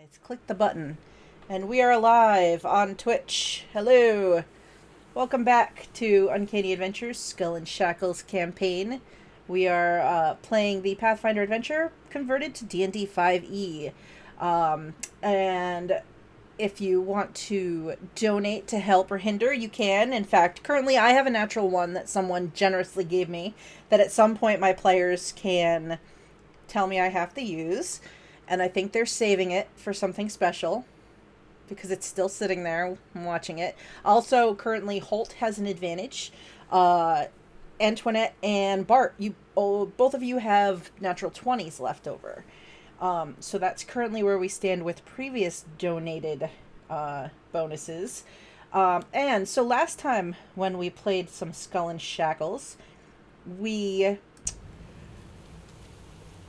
Let's click the button. And we are live on Twitch. Hello. Welcome back to Uncanny Adventures Skull and Shackles campaign. We are playing the Pathfinder adventure converted to DnD5e. And if you want to donate to help or hinder, you can. In fact, currently I have a natural one that someone generously gave me that at some point my players can tell me I have to use. And I think they're saving it for something special because it's still sitting there. I'm watching it. Also, currently, Holt has an advantage. Antoinette and Bart, both of you have natural 20s left over. So that's currently where we stand with previous donated bonuses. And so last time when we played some Skull and Shackles,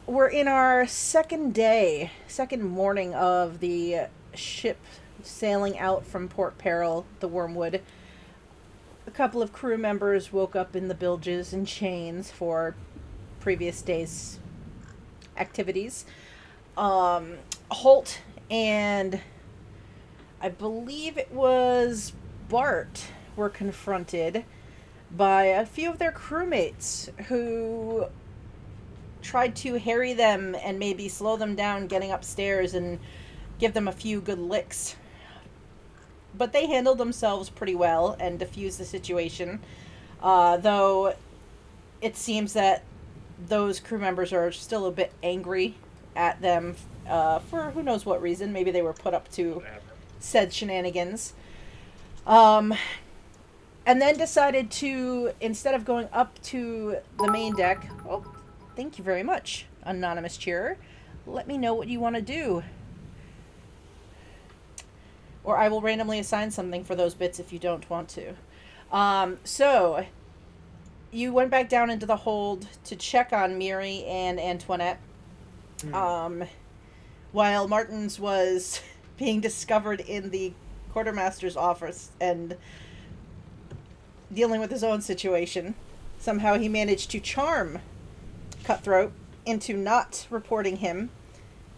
we're in our second morning of the ship sailing out from Port Peril, the Wormwood. A couple of crew members woke up in the bilges and chains for previous day's activities. Holt and I believe it was Bart were confronted by a few of their crewmates who tried to harry them and maybe slow them down getting upstairs and give them a few good licks. But they handled themselves pretty well and diffused the situation. Though it seems that those crew members are still a bit angry at them for who knows what reason. Maybe they were put up to said shenanigans. And then decided to, instead of going up to the main deck... Oh, thank you very much, anonymous cheerer. Let me know what you want to do. Or I will randomly assign something for those bits if you don't want to. So, you went back down into the hold to check on Miri and Antoinette. While Martins was being discovered in the quartermaster's office and dealing with his own situation. Somehow he managed to charm Cutthroat into not reporting him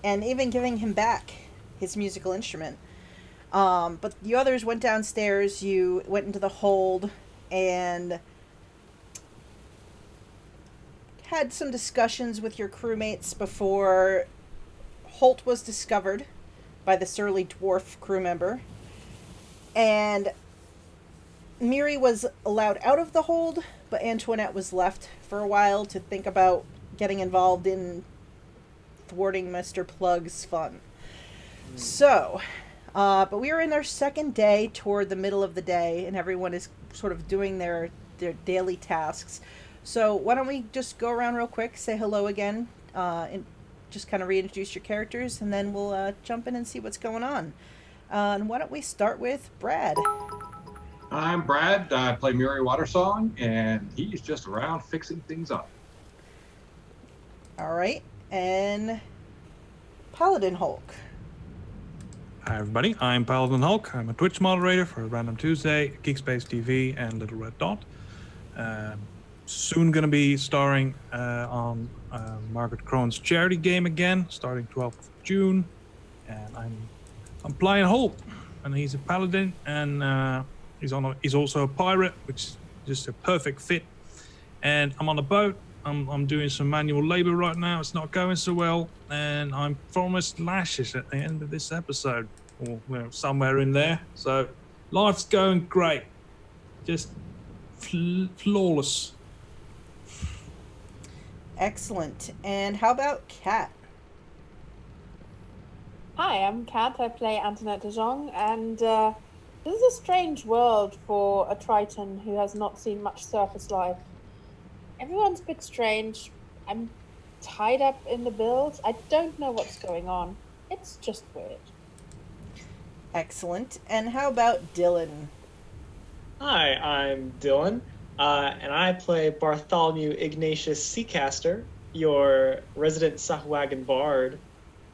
and even giving him back his musical instrument. But the others went downstairs, you went into the hold and had some discussions with your crewmates before Holt was discovered by the surly dwarf crew member. And Miri was allowed out of the hold, but Antoinette was left for a while to think about getting involved in thwarting Mr. Plug's fun. So, but we are in our second day toward the middle of the day, and everyone is sort of doing their daily tasks. So why don't we just go around real quick, say hello again, and just kind of reintroduce your characters, and then we'll jump in and see what's going on. And why don't we start with Brad? I'm Brad. I play Murray Watersong, and he's just around fixing things up. All right, and PaladinHulk. Hi everybody, I'm PaladinHulk. I'm a Twitch moderator for Random Tuesday, Geekspace TV, and Little Red Dot. Soon going to be starring on Margaret Crone's charity game again, starting 12th of June. And I'm playing Holt, and he's a paladin, and he's also a pirate, which is just a perfect fit. And I'm on a boat. I'm doing some manual labor right now. It's not going so well, and I'm promised lashes at the end of this episode, or somewhere in there. So life's going great, just flawless. Excellent. And how about Kat? Hi, I'm Kat. I play Antoinette de Jong, and this is a strange world for a Triton who has not seen much surface life. Everyone's a bit strange. I'm tied up in the bilge. I don't know what's going on. It's just weird. Excellent. And how about Dylan? Hi, I'm Dylan, and I play Bartholomew Ignatius Seacaster, your resident Sahuagin bard,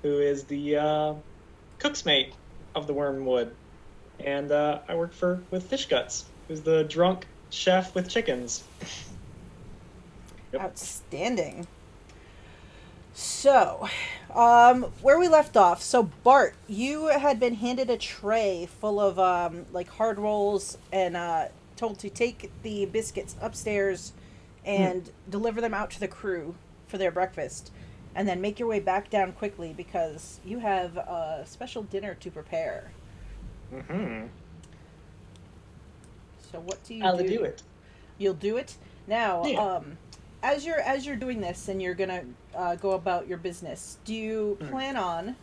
who is the cook's mate of the Wormwood. And I work with Fish Guts, who's the drunk chef with chickens. Yep. Outstanding. So, where we left off. So, Bart, you had been handed a tray full of like hard rolls and told to take the biscuits upstairs and deliver them out to the crew for their breakfast, and then make your way back down quickly because you have a special dinner to prepare. Mm-hmm. So, what do you I'll do? do it. You'll do it now. Yeah. As you're doing this and you're gonna go about your business, do you plan on?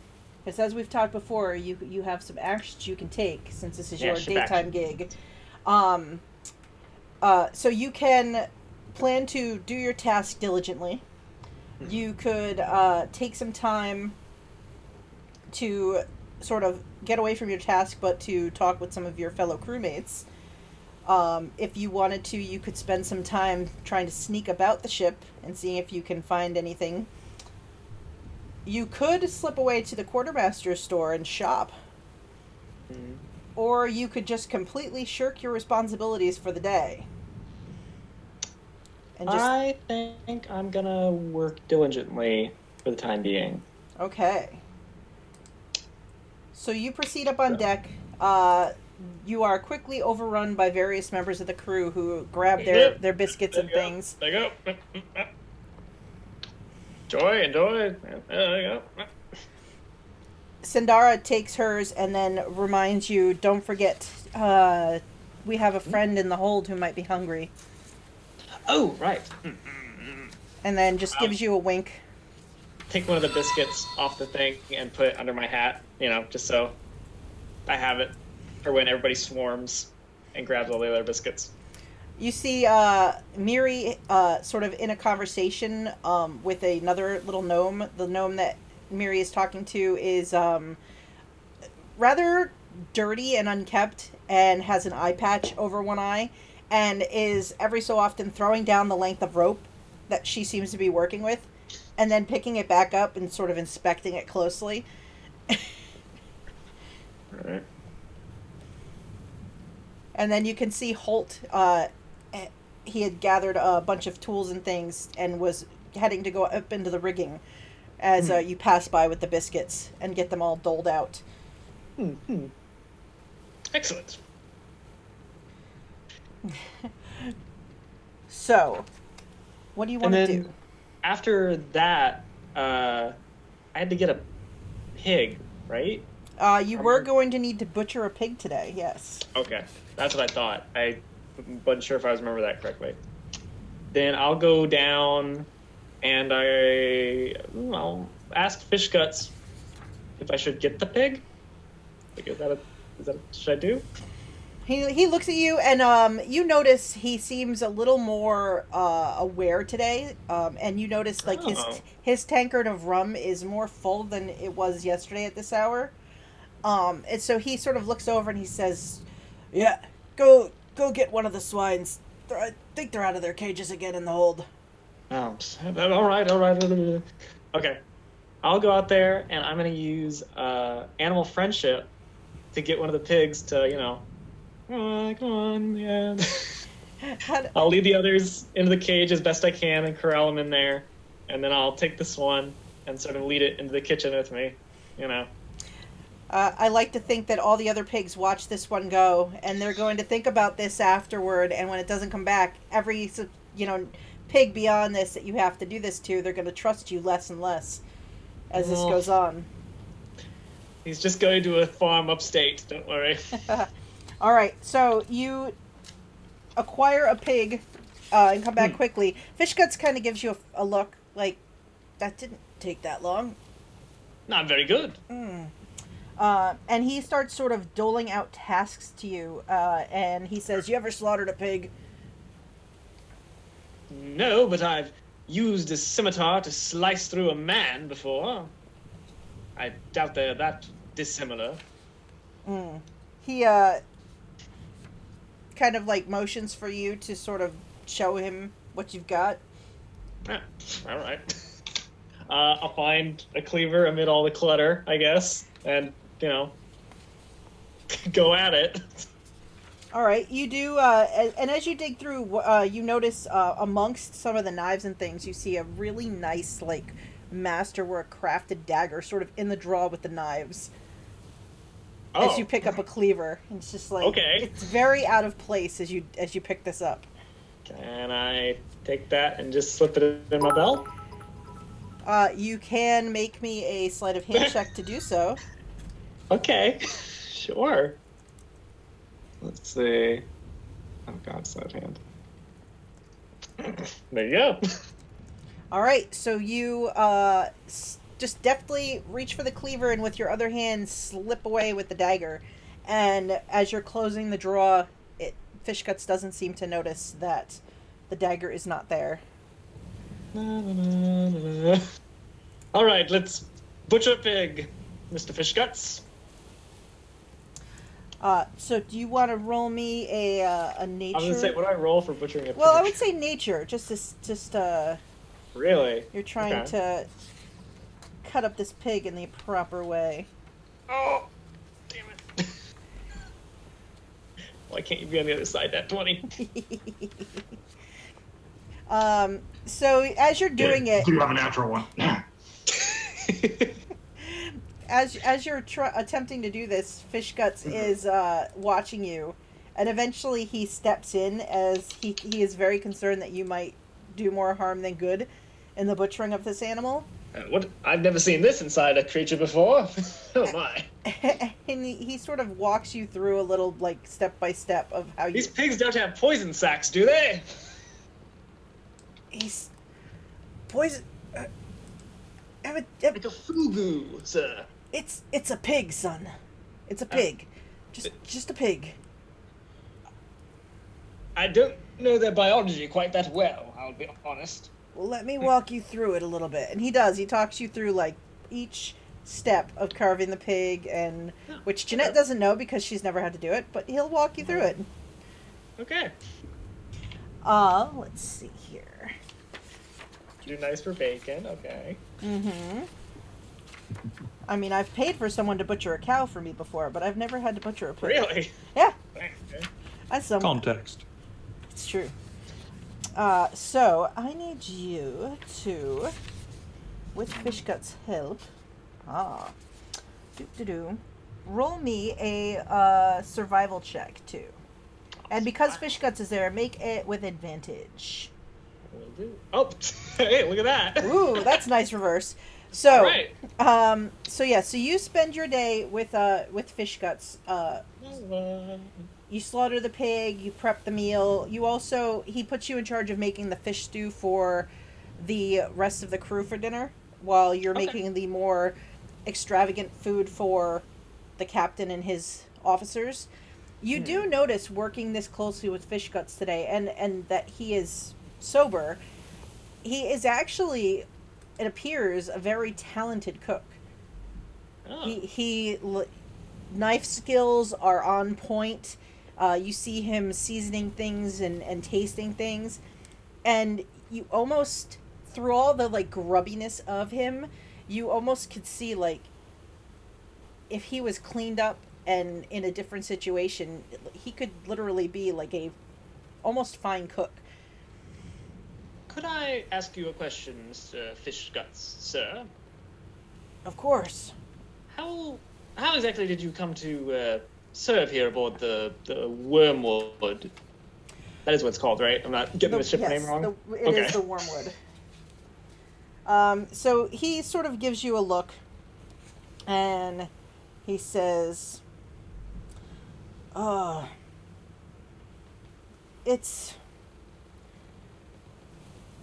Because as we've talked before, you have some actions you can take since this is Yeah, your ship daytime action. gig. So you can plan to do your task diligently. You could take some time to sort of get away from your task, but to talk with some of your fellow crewmates. If you wanted to, you could spend some time trying to sneak about the ship and seeing if you can find anything. You could slip away to the quartermaster's store and shop. Mhm. Or you could just completely shirk your responsibilities for the day. And just... I think I'm gonna work diligently for the time being. Okay. So you proceed up on deck. You are quickly overrun by various members of the crew who grab their biscuits and things. There you go. Enjoy. There you go. Sindara takes hers and then reminds you, don't forget, we have a friend in the hold who might be hungry. Oh, right. And then just gives you a wink. Take one of the biscuits off the thing and put it under my hat, just so I have it for when everybody swarms and grabs all the other biscuits. You see Miri sort of in a conversation with another little gnome. The gnome that Miri is talking to is rather dirty and unkept and has an eye patch over one eye and is every so often throwing down the length of rope that she seems to be working with and then picking it back up and sort of inspecting it closely. All right. And then you can see Holt, he had gathered a bunch of tools and things and was heading to go up into the rigging as you pass by with the biscuits and get them all doled out. Excellent. So, what do you want to do? After that, I had to get a pig, right? You were going to need to butcher a pig today, yes. Okay, that's what I thought. I wasn't sure if I was remember that correctly. Then I'll go down and I'll ask Fish Guts if I should get the pig. Like, is that should I do? He looks at you and you notice he seems a little more aware today. And you notice like his tankard of rum is more full than it was yesterday at this hour. And so he sort of looks over and he says, "Yeah, go get one of the swines. I think they're out of their cages again in the hold." Oh, all right. Okay, I'll go out there and I'm gonna use animal friendship to get one of the pigs to, come on, yeah. I'll lead the others into the cage as best I can and corral them in there, and then I'll take this one and sort of lead it into the kitchen with me, I like to think that all the other pigs watch this one go, and they're going to think about this afterward, and when it doesn't come back, every, pig beyond this that you have to do this to, they're going to trust you less and less as this goes on. He's just going to a farm upstate, don't worry. All right, so you acquire a pig and come back quickly. Fish Guts kind of gives you a look, like, that didn't take that long. Not very good. And he starts sort of doling out tasks to you, and he says, "You ever slaughtered a pig?" No, but I've used a scimitar to slice through a man before. I doubt they're that dissimilar. He kind of like motions for you to sort of show him what you've got. All right. I'll find a cleaver amid all the clutter, I guess, and go at it. All right, you do, and as you dig through, you notice amongst some of the knives and things, you see a really nice, like, masterwork crafted dagger sort of in the drawer with the knives. Oh, As you pick up a cleaver. It's just like, Okay. it's very out of place as you pick this up. can I take that and just slip it in my belt? You can make me a sleight of hand check to do so. Okay, sure. Let's see. Oh God, sleight of hand. There you go. All right, so you just deftly reach for the cleaver and with your other hand slip away with the dagger. And as you're closing the drawer, Fishguts doesn't seem to notice that the dagger is not there. All right, let's butcher a pig, Mr. Fishguts. So do you want to roll me a nature? I was gonna say, what do I roll for butchering a pig? Well, I would say nature, just Really? you're trying Okay. to cut up this pig in the proper way. Oh, damn it. Why can't you be on the other side, that 20? So as you're doing it, Do you have a natural one? as you're attempting to do this, Fishguts is watching you, and eventually he steps in as he is very concerned that you might do more harm than good in the butchering of this animal. What? I've never seen this inside a creature before. Oh my. And he sort of walks you through a little, like, step by step of how you... These pigs don't have poison sacs, do they? He's... Poison... Like a fugu, sir. It's a pig, son. It's a pig. Just a pig. I don't know their biology quite that well, I'll be honest. Well, let me walk you through it a little bit. And he does. He talks you through, like, each step of carving the pig, and which Jeanette doesn't know because she's never had to do it, but he'll walk you through it. Okay. Let's see here. Do nice for bacon, okay. Mm-hmm. I mean, I've paid for someone to butcher a cow for me before, but I've never had to butcher a pig. Really? Yeah. Okay. That's some... Context. It's true. So, I need you to, with Fishgut's help, roll me a survival check, too. And because Fishguts is there, make it with advantage. Will do. Oh, hey, look at that. Ooh, that's nice reverse. So, All right. so you spend your day with Fishguts. You slaughter the pig, you prep the meal. He puts you in charge of making the fish stew for the rest of the crew for dinner, while you're making the more extravagant food for the captain and his officers. You do notice, working this closely with Fishguts today, and that he is sober, he is actually, it appears, a very talented cook. Oh. He knife skills are on point. You see him seasoning things and tasting things, and you almost, through all the, like, grubbiness of him, you almost could see, like, if he was cleaned up and in a different situation, he could literally be like a almost fine cook. Could I ask you a question, Mr. Fishguts, sir? Of course. How exactly did you come to serve here aboard the Wormwood? That is what it's called, right? I'm not getting the ship name wrong? It is the Wormwood. So he sort of gives you a look, and he says,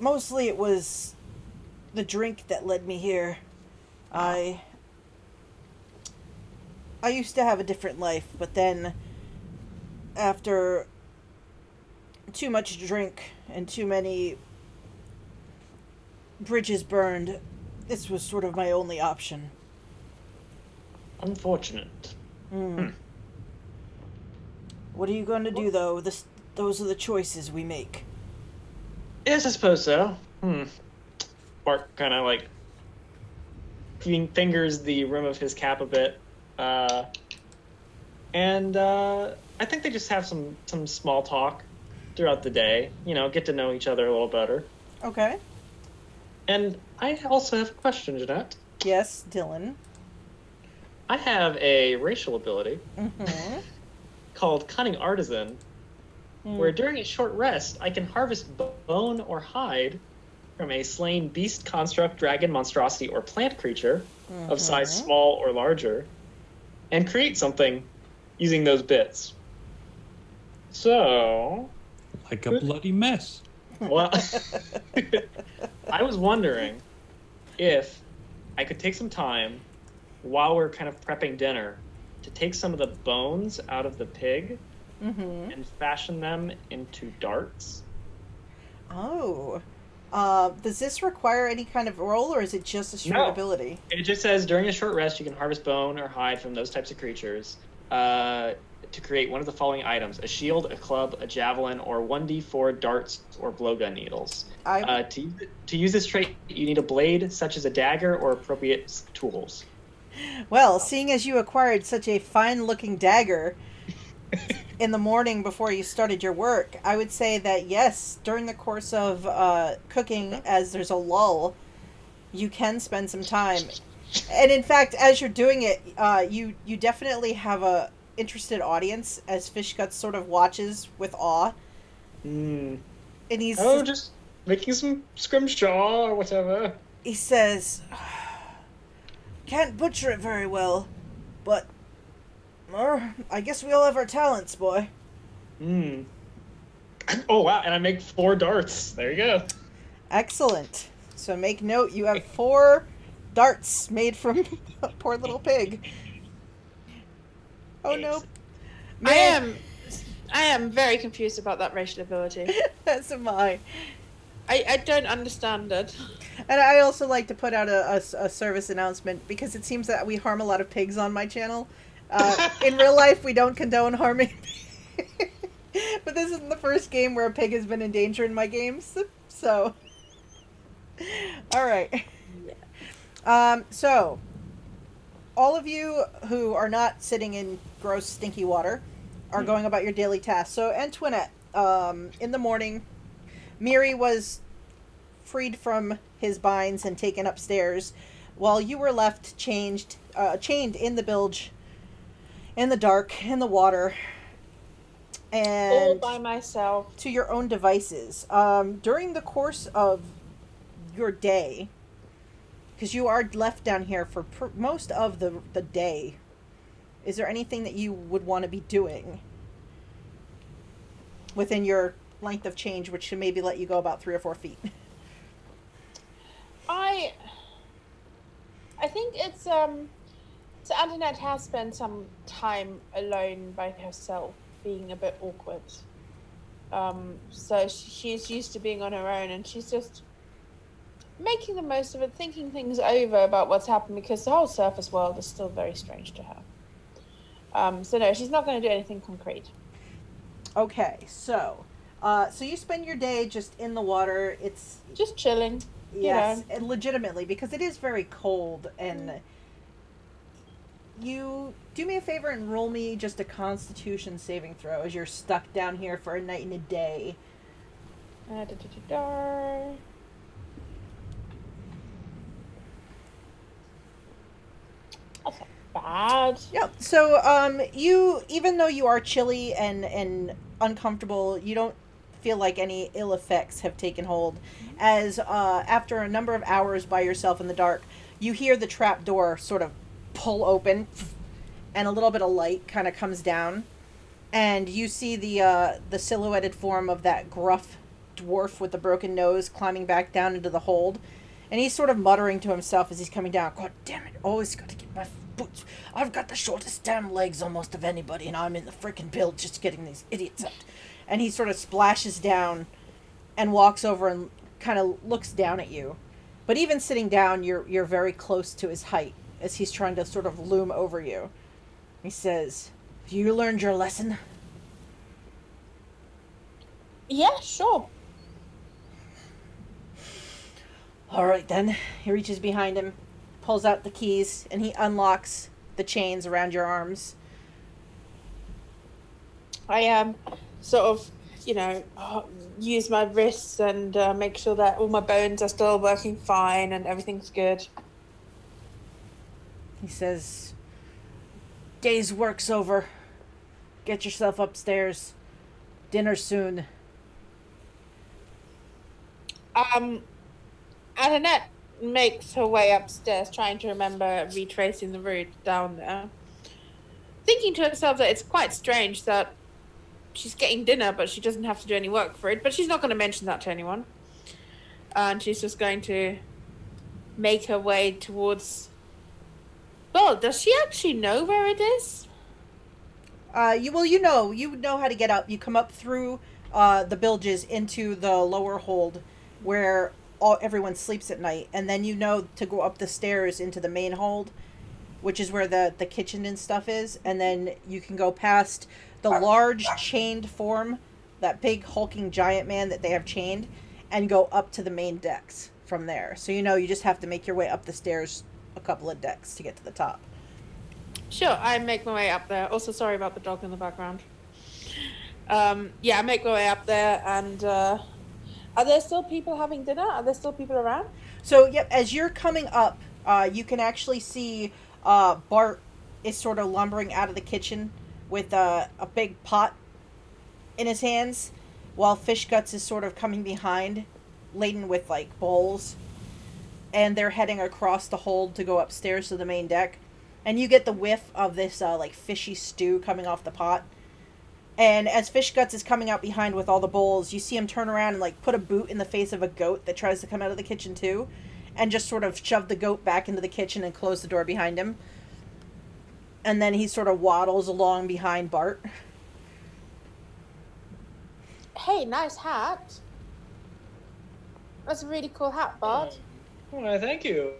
mostly it was the drink that led me here. I used to have a different life, but then after too much drink and too many bridges burned, this was sort of my only option. Unfortunate. What are you going to do, though? Those are the choices we make. Yes, I suppose so. Bart kind of, like, fingers the rim of his cap a bit. And I think they just have some small talk throughout the day. You know, get to know each other a little better. Okay. And I also have a question, Jeanette. Yes, Dylan. I have a racial ability Mm-hmm. called Cunning Artisan, where during a short rest, I can harvest bone or hide from a slain beast, construct, dragon, monstrosity, or plant creature of size small or larger, and create something using those bits. So... Like a bloody mess. Well, I was wondering if I could take some time while we're kind of prepping dinner to take some of the bones out of the pig and fashion them into darts. Oh. Does this require any kind of roll, or is it just a straight ability? It just says during a short rest, you can harvest bone or hide from those types of creatures to create one of the following items: a shield, a club, a javelin, or 1d4 darts or blowgun needles. To use this trait, you need a blade, such as a dagger, or appropriate tools. Well, seeing as you acquired such a fine-looking dagger in the morning before you started your work, I would say that yes, during the course of cooking, as there's a lull, you can spend some time. And in fact, as you're doing it, you definitely have a interested audience as Fishguts sort of watches with awe. And he's just making some scrimshaw or whatever. He says, "Can't butcher it very well, but I guess we all have our talents, boy." Oh wow! And I make 4 darts. There you go. Excellent. So make note, you have 4 darts made from a poor little pig. Oh no. Man. I am very confused about that racial ability. As am I. I don't understand it. And I also like to put out a service announcement, because it seems that we harm a lot of pigs on my channel. In real life, we don't condone harming. But this isn't the first game where a pig has been in danger in my games. So. Alright. So. All of you who are not sitting in gross, stinky water are going about your daily tasks. So, Antoinette, in the morning, Miri was freed from his binds and taken upstairs, while you were left chained in the bilge, in the dark, in the water, and all by myself, to your own devices. During the course of your day, because you are left down here for most of the day, is there anything that you would want to be doing within your length of change, which should maybe let you go about 3 or 4 feet? I think it's so Antoinette has spent some time alone by herself, being a bit awkward. So she's used to being on her own, and she's just making the most of it, thinking things over about what's happened, because the whole surface world is still very strange to her. So no, she's not going to do anything concrete. Okay, so you spend your day just in the water. It's just chilling. Yes, and legitimately, because it is very cold. And you do me a favor and roll me just a Constitution saving throw, as you're stuck down here for a night and a day. That's not bad. Yeah. So, you, even though you are chilly and uncomfortable, you don't feel like any ill effects have taken hold, as after a number of hours by yourself in the dark, you hear the trap door sort of pull open, and a little bit of light kind of comes down, and you see the silhouetted form of that gruff dwarf with the broken nose climbing back down into the hold, and he's sort of muttering to himself as he's coming down. "God damn it, always got to get my boots. I've got the shortest damn legs almost of anybody, and I'm in the frickin' build just getting these idiots out." And he sort of splashes down and walks over and kind of looks down at you. But even sitting down, you're very close to his height, as he's trying to sort of loom over you. He says, "Have you learned your lesson?" Yeah, sure. All right, then. He reaches behind him, pulls out the keys, and he unlocks the chains around your arms. I am sort of use my wrists and make sure that all my bones are still working fine and everything's good. He says, "Day's work's over. Get yourself upstairs. Dinner soon." Annette makes her way upstairs, trying to remember retracing the route down there, thinking to herself that it's quite strange that she's getting dinner, but she doesn't have to do any work for it. But she's not going to mention that to anyone. And she's just going to make her way towards... Well, does she actually know where it is? You know how to get up. You come up through the bilges into the lower hold where everyone sleeps at night, and then you know to go up the stairs into the main hold, which is where the kitchen and stuff is, and then you can go past the large chained form, that big hulking giant man that they have chained, and go up to the main decks from there. So you just have to make your way up the stairs a couple of decks to get to the top. Sure, I make my way up there. Also, sorry about the dog in the background. I make my way up there, and are there still people having dinner? Are there still people around? So, yep, as you're coming up, you can actually see Bart is sort of lumbering out of the kitchen with a big pot in his hands, while Fish Guts is sort of coming behind, laden with, bowls. And they're heading across the hold to go upstairs to the main deck. And you get the whiff of this, fishy stew coming off the pot. And as Fish Guts is coming out behind with all the bowls, you see him turn around and, put a boot in the face of a goat that tries to come out of the kitchen, too. And just sort of shove the goat back into the kitchen and close the door behind him. And then he sort of waddles along behind Bart. Hey, nice hat. That's a really cool hat, Bart. Why, thank you.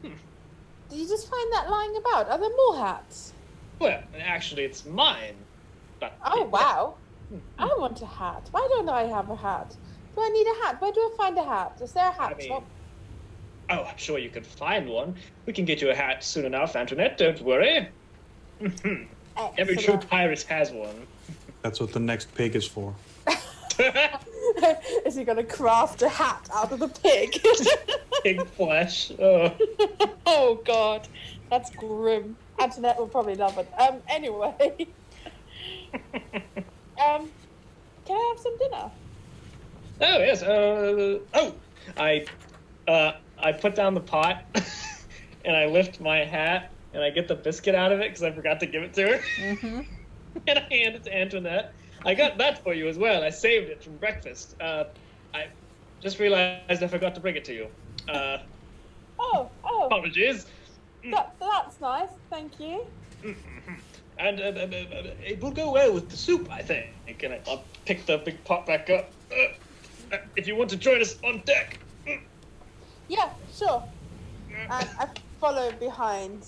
Did you just find that lying about? Are there more hats? Well, actually, it's mine. But Oh, wow. I want a hat. Why don't I have a hat? Do I need a hat? Where do I find a hat? Is there a hat shop? Oh, I'm sure you could find one. We can get you a hat soon enough, Antoinette. Don't worry. Every true pirate has one. That's what the next pig is for. Is he going to craft a hat out of the pig? Pig flesh. Oh. Oh, God. That's grim. Antoinette will probably love it. Anyway. Can I have some dinner? Oh, yes. I put down the pot, and I lift my hat, and I get the biscuit out of it because I forgot to give it to her. Mm-hmm. And I hand it to Antoinette. I got that for you as well. I saved it from breakfast. I just realized I forgot to bring it to you. Oh. Apologies. That's nice. Thank you. And it will go well with the soup, I think. And I'll pick the big pot back up. If you want to join us on deck. Yeah, sure. And I follow behind.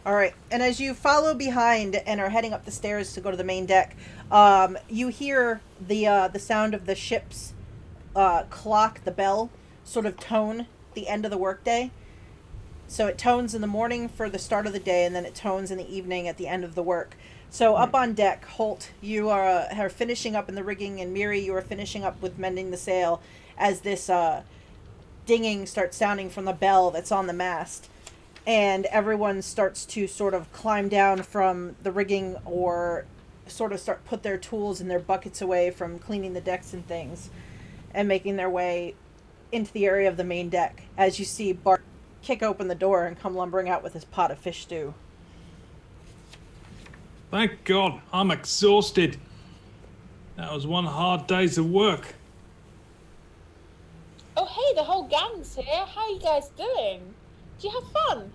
All right, and as you follow behind and are heading up the stairs to go to the main deck, you hear the sound of the ship's clock, the bell, sort of tone the end of the workday. So it tones in the morning for the start of the day, and then it tones in the evening at the end of the work. So up on deck, Holt, you are finishing up in the rigging, and Miri, you are finishing up with mending the sail as this dinging starts sounding from the bell that's on the mast. And everyone starts to sort of climb down from the rigging or sort of put their tools and their buckets away from cleaning the decks and things and making their way into the area of the main deck as you see Bart kick open the door and come lumbering out with his pot of fish stew. Thank God, I'm exhausted. That was one hard day's of work. Oh, hey, the whole gang's here. How are you guys doing? Do you have fun?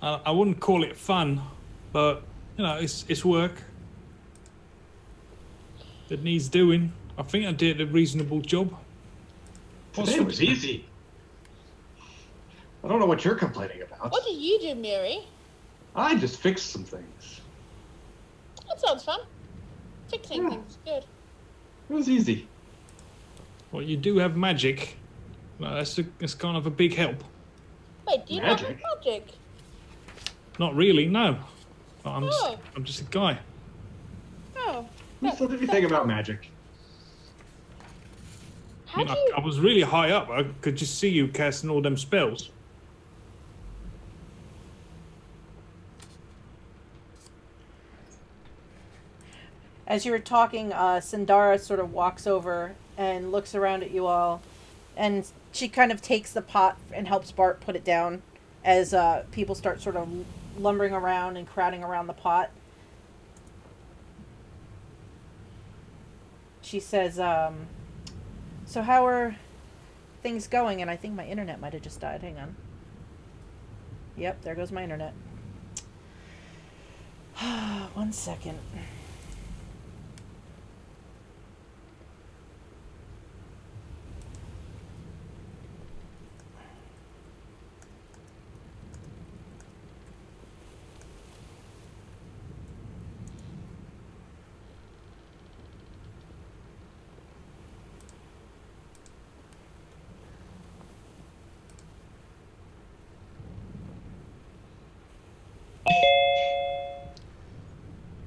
I wouldn't call it fun, but it's work. It needs doing. I think I did a reasonable job. Today was easy. I don't know what you're complaining about. What do you do, Miri? I just fixed some things. That sounds fun. Fixing things is good. It was easy. Well, you do have magic. Well, that's kind of a big help. Wait, do you not have Magic? magic? Not really, no. I'm Oh. just a guy. Oh. So what did you think about magic? How do you... I was really high up. I could just see you casting all them spells. As you were talking, Sindara sort of walks over and looks around at you all, and she kind of takes the pot and helps Bart put it down as people start sort of lumbering around and crowding around the pot. She says, so how are things going? And I think my internet might have just died. Hang on. Yep, there goes my internet. 1 second.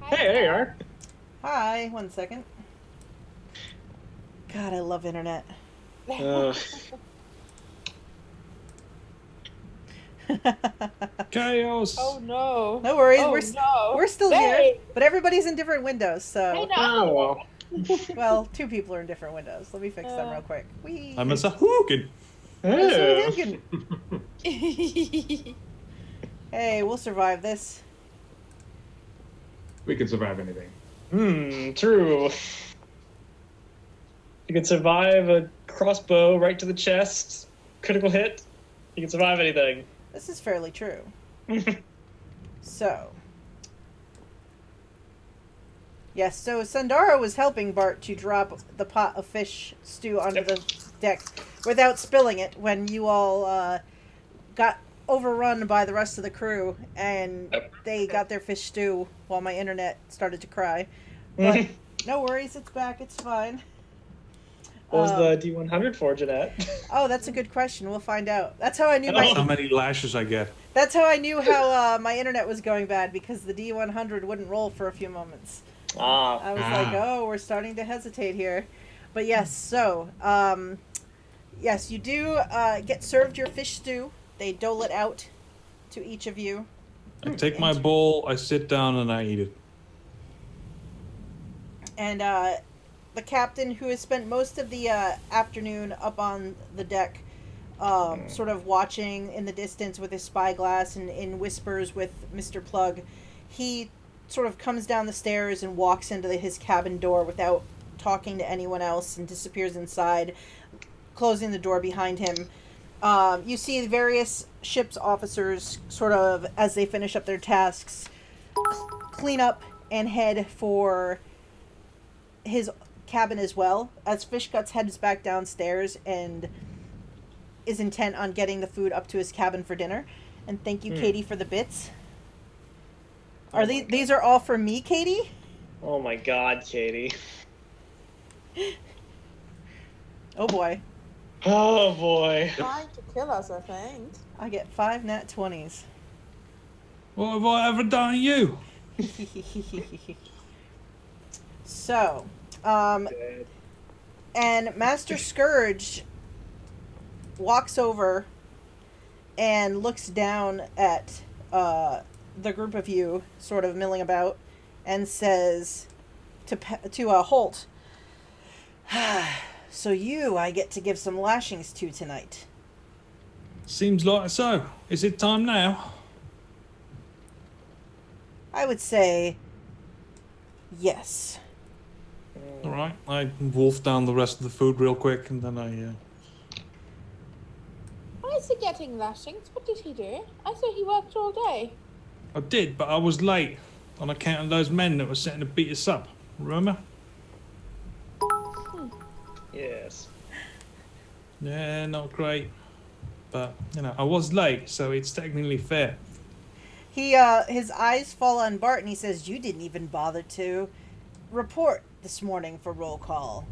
Hey, there you are. Hi, 1 second. God, I love internet. Chaos. Oh no. No worries, Oh, no. we're still here, but everybody's in different windows, so... Hey, no. Oh, well. Well, 2 people are in different windows. Let me fix them real quick. Whee! I'm a Sahoogan. That's Oh. what I'm thinking. Hey, we'll survive this. We can survive anything. True. You can survive a crossbow right to the chest, critical hit. You can survive anything. This is fairly true. So... Yes, so Sandara was helping Bart to drop the pot of fish stew onto the deck without spilling it when you all got overrun by the rest of the crew and they got their fish stew while my internet started to cry. But no worries, it's back, it's fine. What was the D100 for, Jeanette? Oh, that's a good question. We'll find out. That's how I knew How many lashes I get. That's how I knew how my internet was going bad, because the D100 wouldn't roll for a few moments. I was like, oh, we're starting to hesitate here. But yes, so, yes, you do get served your fish stew. They dole it out to each of you. I take my bowl, I sit down, and I eat it. And the captain, who has spent most of the afternoon up on the deck, sort of watching in the distance with his spyglass and in whispers with Mr. Plug, he sort of comes down the stairs and walks into his cabin door without talking to anyone else and disappears inside, closing the door behind him. You see various ship's officers sort of, as they finish up their tasks, clean up and head for his cabin as well, as Fishguts heads back downstairs and is intent on getting the food up to his cabin for dinner. And thank you, Katie, for the bits. Are these are all for me, Katie? Oh my god, Katie. Oh boy. Oh boy. Trying to kill us, I think. I get 5 nat 20s. What have I ever done to you? So, and Master Scourge walks over and looks down at the group of you sort of milling about and says to Holt, so you I get to give some lashings to tonight. Seems like so. Is it time now? I would say yes. Alright, I wolf down the rest of the food real quick and then Why is he getting lashings? What did he do? I thought he worked all day. I did, but I was late on account of those men that were setting to beat us up. Remember? Yes. Yeah, not great. But, I was late, so it's technically fair. He his eyes fall on Bart and he says, you didn't even bother to report this morning for roll call.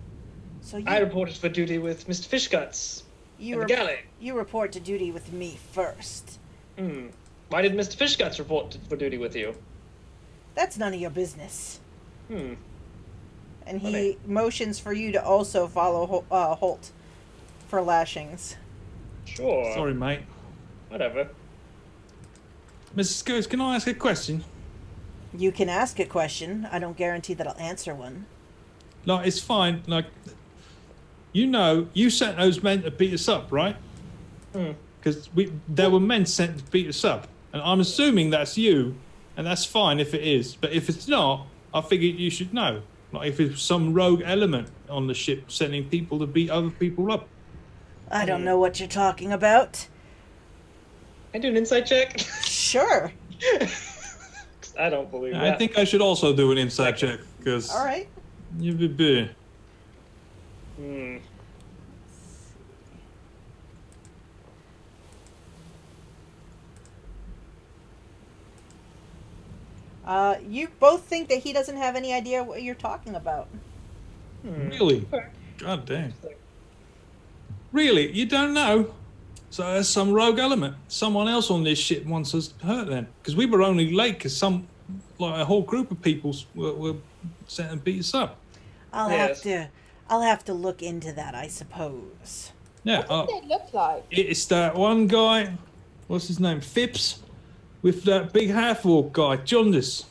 So I reported for duty with Mr. Fishguts in the galley. You report to duty with me first. Why did Mr. Fishguts report for duty with you? That's none of your business. And he motions for you to also follow Holt for lashings. Sure. Sorry, mate. Whatever. Mrs. Goose, can I ask a question? You can ask a question. I don't guarantee that I'll answer one. Like, it's fine. Like, you sent those men to beat us up, right? Because there were men sent to beat us up. And I'm assuming that's you, and that's fine if it is. But if it's not, I figured you should know. Like, if it's some rogue element on the ship sending people to beat other people up. I don't know what you're talking about. Can I do an insight check? Sure. I don't believe that. I think I should also do an insight check, because... All right. You've a bit. You both think that he doesn't have any idea what you're talking about. Really? God damn. Really? You don't know? So there's some rogue element. Someone else on this ship wants us hurt then. Because we were only late because a whole group of people were sent and beat us up. I'll have to look into that, I suppose. Yeah. What do they look like? It's that one guy, what's his name? Phipps? With that big half-orc guy, Jaundice.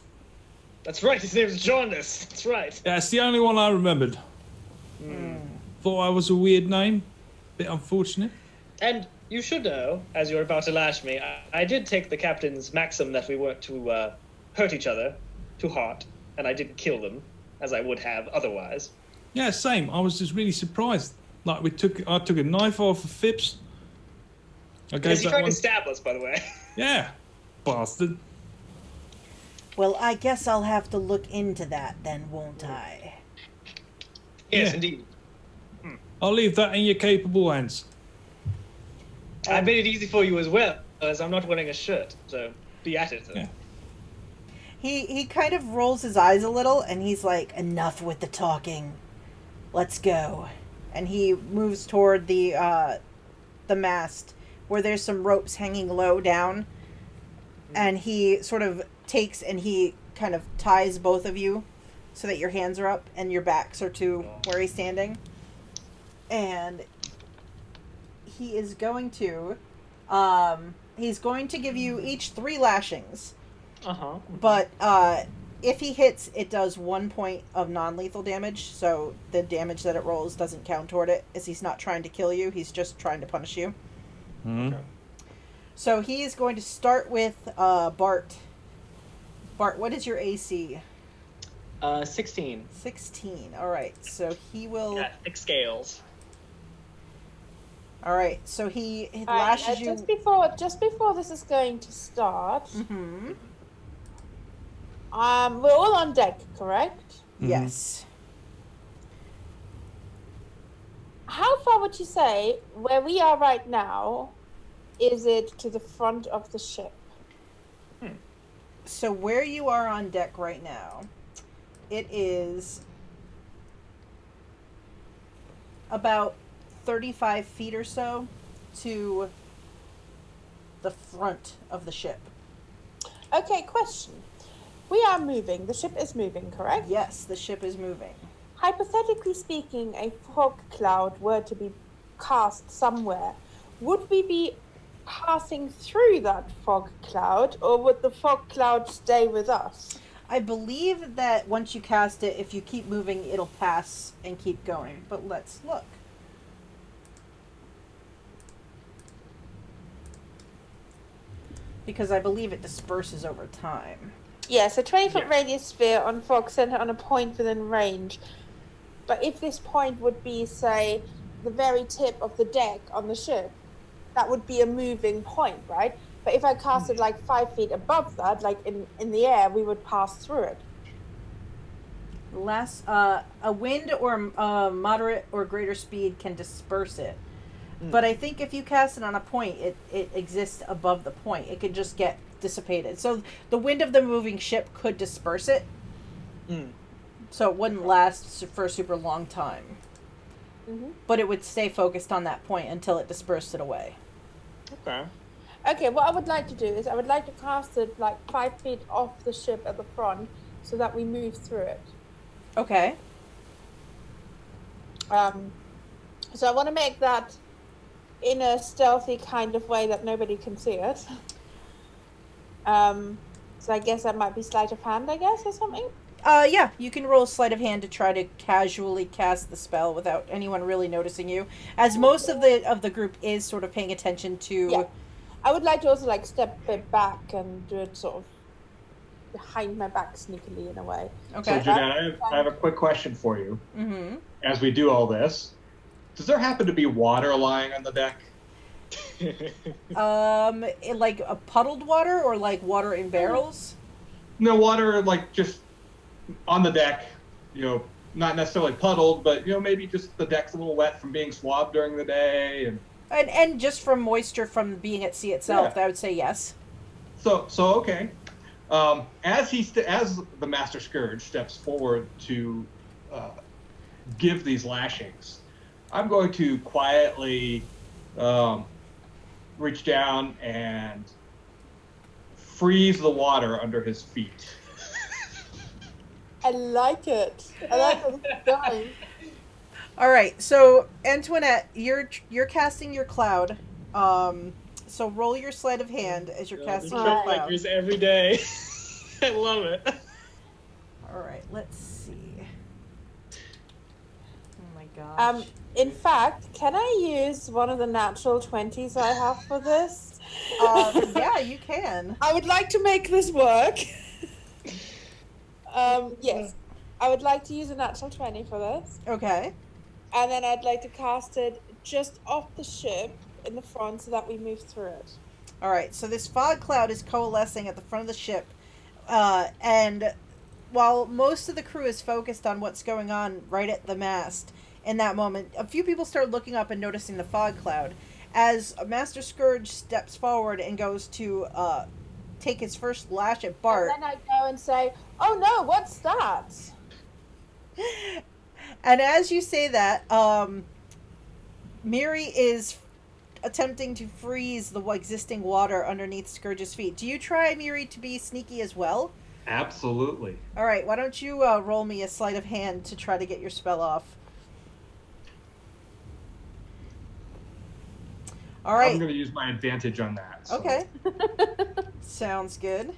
That's right, his name's Jaundice. That's right. Yeah, it's the only one I remembered. Thought I was a weird name. Bit unfortunate. And you should know, as you're about to lash me, I did take the captain's maxim that we weren't to hurt each other to heart, and I didn't kill them, as I would have otherwise. Yeah, same. I was just really surprised. Like, I took a knife off of Phipps. Because he tried to stab us, by the way. Yeah, bastard. Well, I guess I'll have to look into that then, won't I? Yes, Yeah. indeed. I'll leave that in your capable hands. I made it easy for you as well, as I'm not wearing a shirt, so be at it. Yeah. He kind of rolls his eyes a little, and he's like, enough with the talking. Let's go. And he moves toward the mast, where there's some ropes hanging low down. And he sort of takes and he kind of ties both of you so that your hands are up and your backs are to where he's standing. And he is going to give you each 3 lashings. But if he hits, it does 1 point of non-lethal damage, so the damage that it rolls doesn't count toward it, as he's not trying to kill you, he's just trying to punish you. Okay. So he is going to start with Bart. Bart, what is your AC? 16. 16. Alright, so he will... Got thick scales. Alright, so he lashes you... Just before this is going to start, Mm-hmm. we're all on deck, correct? Yes. How far would you say, where we are right now, is it to the front of the ship? So where you are on deck right now, it is about 35 feet or so to the front of the ship. Okay, question. We are moving. The ship is moving, correct? Yes, the ship is moving. Hypothetically speaking, a fog cloud were to be cast somewhere. Would we be passing through that fog cloud, or would the fog cloud stay with us? I believe that once you cast it, if you keep moving, it'll pass and keep going. But let's look. Because I believe it disperses over time. Yes, a 20-foot radius sphere on fog center on a point within range. But if this point would be, say, the very tip of the deck on the ship, that would be a moving point, right? But if I cast it like 5 feet above that, like in the air, we would pass through it. A wind or moderate or greater speed can disperse it. But I think if you cast it on a point, it exists above the point. It could just get dissipated. So the wind of the moving ship could disperse it. So it wouldn't last for a super long time. But it would stay focused on that point until it dispersed it away. Okay, what I would like to do is I would like to cast it like 5 feet off the ship at the front so that we move through it. Okay. So I want to make that in a stealthy kind of way that nobody can see it. So I guess that might be sleight of hand, I guess, or something. Yeah, you can roll sleight of hand to try to casually cast the spell without anyone really noticing you, as most of the group is sort of paying attention to. Yeah. I would like to also like step a bit back and do it sort of behind my back sneakily in a way. Okay. So, Jeanette, I have a quick question for you. Mm-hmm. As we do all this, does there happen to be water lying on the deck? Like a puddled water or like water in barrels? No, water like just on the deck, not necessarily puddled, but maybe just the deck's a little wet from being swabbed during the day, and just from moisture from being at sea itself. Yeah. I would say yes. So okay. As the Master Scourge steps forward to give these lashings, I'm going to quietly reach down and freeze the water under his feet. I like it. I like where this is going. All right, so Antoinette, you're casting your cloud. So roll your sleight of hand as you're casting your cloud. Every day. I love it. All right, let's see. Oh my gosh. In fact, can I use one of the natural 20s I have for this? Yeah, you can. I would like to make this work. Yes, I would like to use a natural 20 for this. Okay. And then I'd like to cast it just off the ship in the front so that we move through it. All right, so this fog cloud is coalescing at the front of the ship. And while most of the crew is focused on what's going on right at the mast in that moment, a few people start looking up and noticing the fog cloud. As Master Scourge steps forward and goes to take his first lash at Bart. And then I go and say, "Oh no, what's that?" And as you say that, Miri is attempting to freeze the existing water underneath Scourge's feet. Do you try, Miri, to be sneaky as well? Absolutely. All right, why don't you roll me a sleight of hand to try to get your spell off? All right. I'm going to use my advantage on that. So. Okay. Sounds good.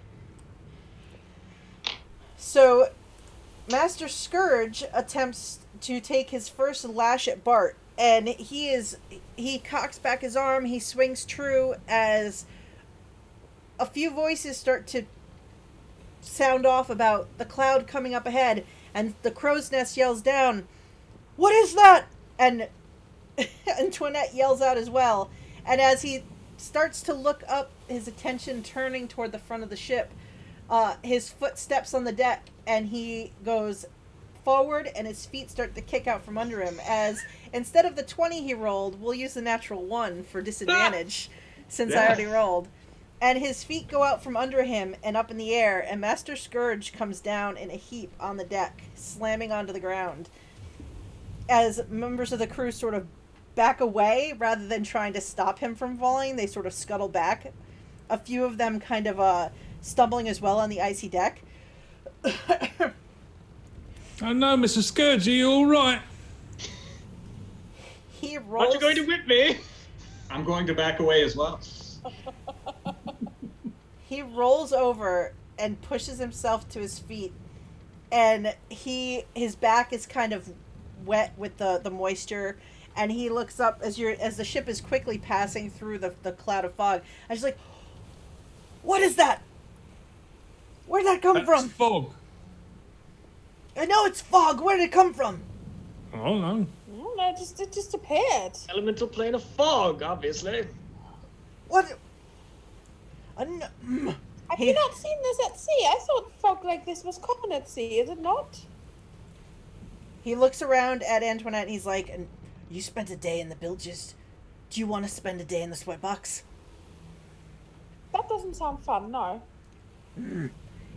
So, Master Scourge attempts to take his first lash at Bart, and he cocks back his arm, he swings true as a few voices start to sound off about the cloud coming up ahead, and the crow's nest yells down, "What is that?" And Antoinette yells out as well. And as he starts to look up, his attention turning toward the front of the ship, his foot steps on the deck, and he goes forward, and his feet start to kick out from under him. As instead of the 20 he rolled, we'll use the natural 1 for disadvantage, since I already rolled. And his feet go out from under him and up in the air, and Master Scourge comes down in a heap on the deck, slamming onto the ground. As members of the crew sort of back away, rather than trying to stop him from falling, they sort of scuttle back. A few of them kind of stumbling as well on the icy deck. Oh no, Mr. Scourge, are you alright? He rolls... Aren't you going to whip me? I'm going to back away as well. He rolls over and pushes himself to his feet, and his back is kind of wet with the moisture, and he looks up as the ship is quickly passing through the cloud of fog. And she's like, "What is that? Where'd that come from?" Fog. I know it's fog. Where did it come from? Oh no. No, it just appeared. Elemental plane of fog, obviously. What? Have you not seen this at sea? I thought fog like this was common at sea, is it not? He looks around at Antoinette and he's like, "And you spent a day in the Bilges. Do you want to spend a day in the sweatbox?" That doesn't sound fun, no.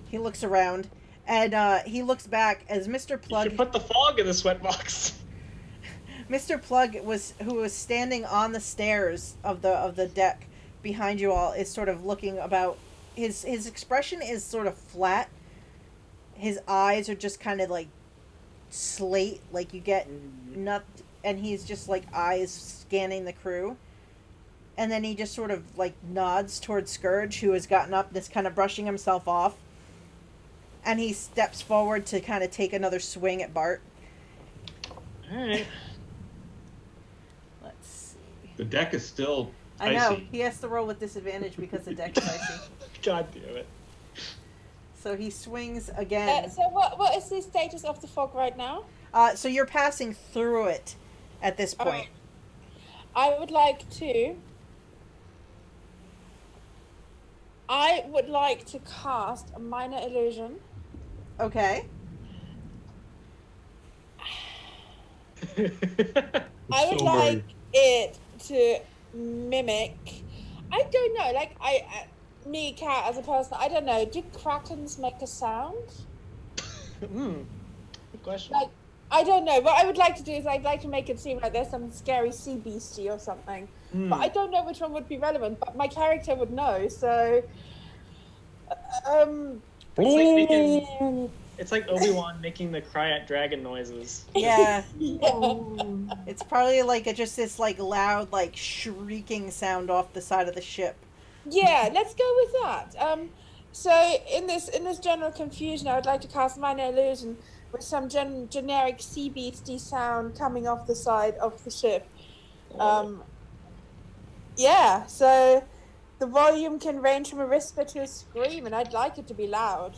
He looks around and he looks back as Mr. You Plug... should put the fog in the sweatbox. Mr. Plug who was standing on the stairs of the deck behind you all, is sort of looking about. His expression is sort of flat. His eyes are just kind of like slate, like you get and he's just like eyes scanning the crew. And then he just sort of like nods towards Scourge, who has gotten up and is kind of brushing himself off. And he steps forward to kind of take another swing at Bart. Alright. Let's see. The deck is still icy. I know. He has to roll with disadvantage because the deck is icy. God damn it. So he swings again. So what is the status of the fog right now? So you're passing through it at this point. I would like to cast a minor illusion. Okay. I would So like worried. it to mimic. I don't know. Like me, Cat, as a person, I don't know. Do krakens make a sound? Good question. Like, I don't know. What I would like to do is I'd like to make it seem like there's some scary sea beastie or something. But I don't know which one would be relevant. But my character would know. So, It's like Obi-Wan making the Cryat dragon noises. Yeah. yeah. It's probably like just this like loud like shrieking sound off the side of the ship. Yeah, let's go with that. So in this general confusion, I would like to cast minor illusion with some generic sea beastie sound coming off the side of the ship. Yeah, so the volume can range from a whisper to a scream, and I'd like it to be loud.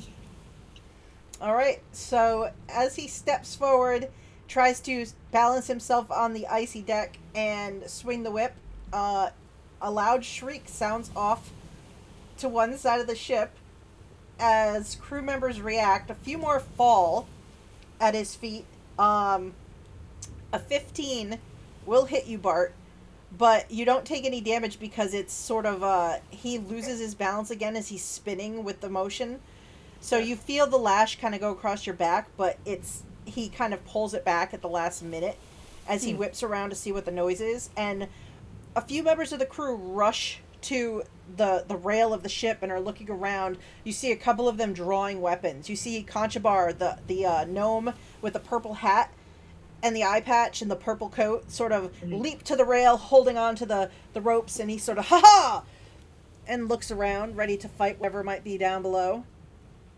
All right. So as he steps forward, tries to balance himself on the icy deck and swing the whip, a loud shriek sounds off to one side of the ship. As crew members react, a few more fall at his feet. A 15 will hit you, Bart, but you don't take any damage because it's sort of he loses his balance again as he's spinning with the motion. So you feel the lash kind of go across your back, but he kind of pulls it back at the last minute as he whips around to see what the noise is. And a few members of the crew rush to the rail of the ship and are looking around. You see a couple of them drawing weapons. You see Conchabar, the gnome with the purple hat and the eye patch and the purple coat, sort of leap to the rail, holding on to the ropes, and he sort of, ha-ha! And looks around, ready to fight whatever might be down below.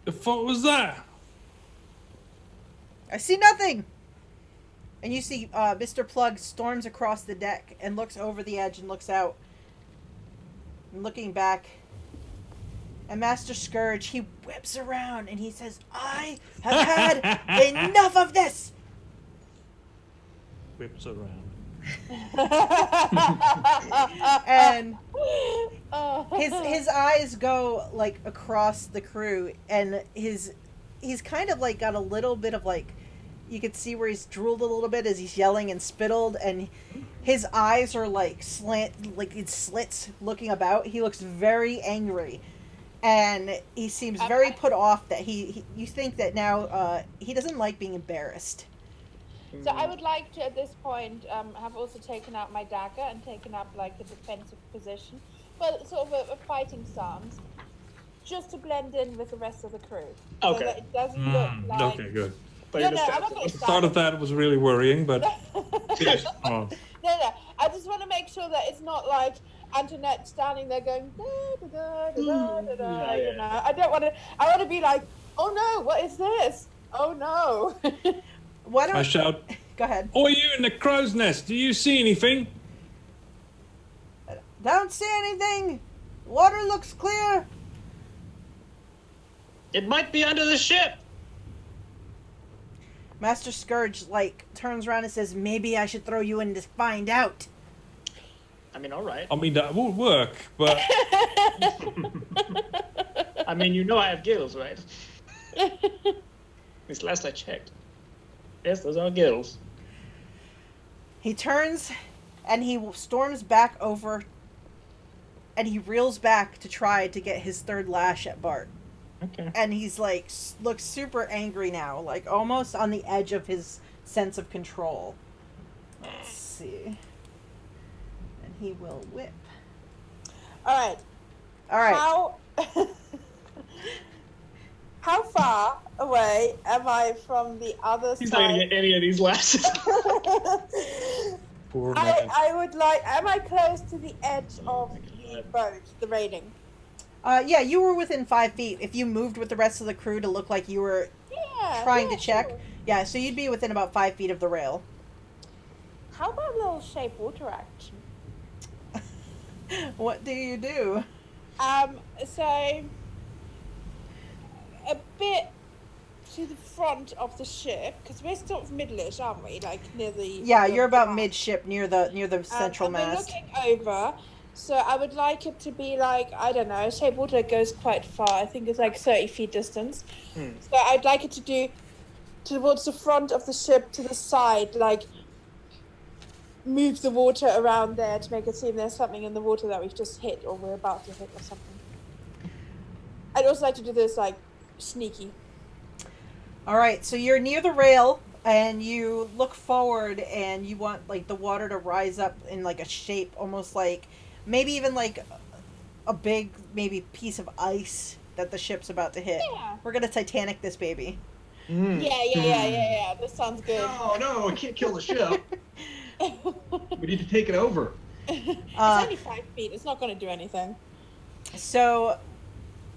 The fuck was that? I see nothing! And you see Mr. Plug storms across the deck and looks over the edge and looks out. And looking back. And Master Scourge, he whips around and he says, I have had enough of this! Whips around. And his eyes go like across the crew, and he's kind of like got a little bit of like, you could see where he's drooled a little bit as he's yelling and spittled, and his eyes are like it's slits looking about. He looks very angry, and he seems very put off that you think that now he doesn't like being embarrassed. So I would like to, at this point, have also taken out my dagger and taken up like a defensive position, well, sort of a fighting stance, just to blend in with the rest of the crew. Okay. So that it doesn't look like. Okay, good. But No, you're no, just- I'm not going The to start of that was really worrying, but oh, No. I just want to make sure that it's not like Antoinette standing there going da da da da da da. Yeah, You know, I don't want to. I want to be like, oh no, what is this? Oh no. Why I don't shout, go ahead? "Oh, you in the crow's nest? Do you see anything?" Don't see anything. Water looks clear. It might be under the ship. Master Scourge like turns around and says, "Maybe I should throw you in to find out." I mean, all right. I mean, that would work, but I mean, you know I have gills, right? At least last I checked. Yes, those are gills. He turns and he storms back over and he reels back to try to get his third lash at Bart. Okay. And he's like, looks super angry now, like almost on the edge of his sense of control. Let's see. And he will whip. All right. All right. How far away am I from the other He's not gonna side? get any of these lashes. Poor man. I would like. Am I close to the edge of my the God. boat, the railing? Yeah, you were within 5 feet. If you moved with the rest of the crew to look like you were Yeah. trying yeah, to check, sure. yeah, so you'd be within about 5 feet of the rail. How about a little shape water action? What do you do? So a bit to the front of the ship, because we're sort of middle-ish, aren't we? Like near the. Yeah, the you're about mast. midship near the central and mast. we're looking over. So I would like it to be like, I don't know, shape water goes quite far. I think it's like 30 feet distance. So I'd like it to do towards the front of the ship to the side, like move the water around there to make it seem there's something in the water that we've just hit or we're about to hit or something. I'd also like to do this like sneaky. All right, so you're near the rail and you look forward and you want like the water to rise up in like a shape almost like maybe even like a big maybe piece of ice that the ship's about to hit. Yeah. We're going to Titanic this baby. Yeah. This sounds good. No, I can't kill the ship. We need to take it over. It's only 5 feet. It's not going to do anything. So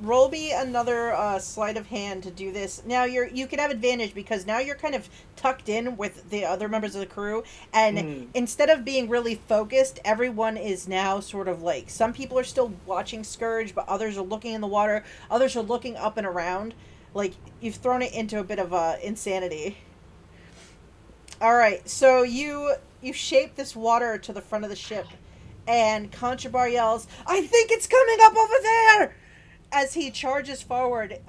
roll me another sleight of hand to do this. Now you can have advantage because now you're kind of tucked in with the other members of the crew, and instead of being really focused, everyone is now sort of like, some people are still watching Scourge, but others are looking in the water, others are looking up and around. Like, you've thrown it into a bit of insanity. All right, so you shape this water to the front of the ship, and Conchabar yells, "I think it's coming up over there!" as he charges forward,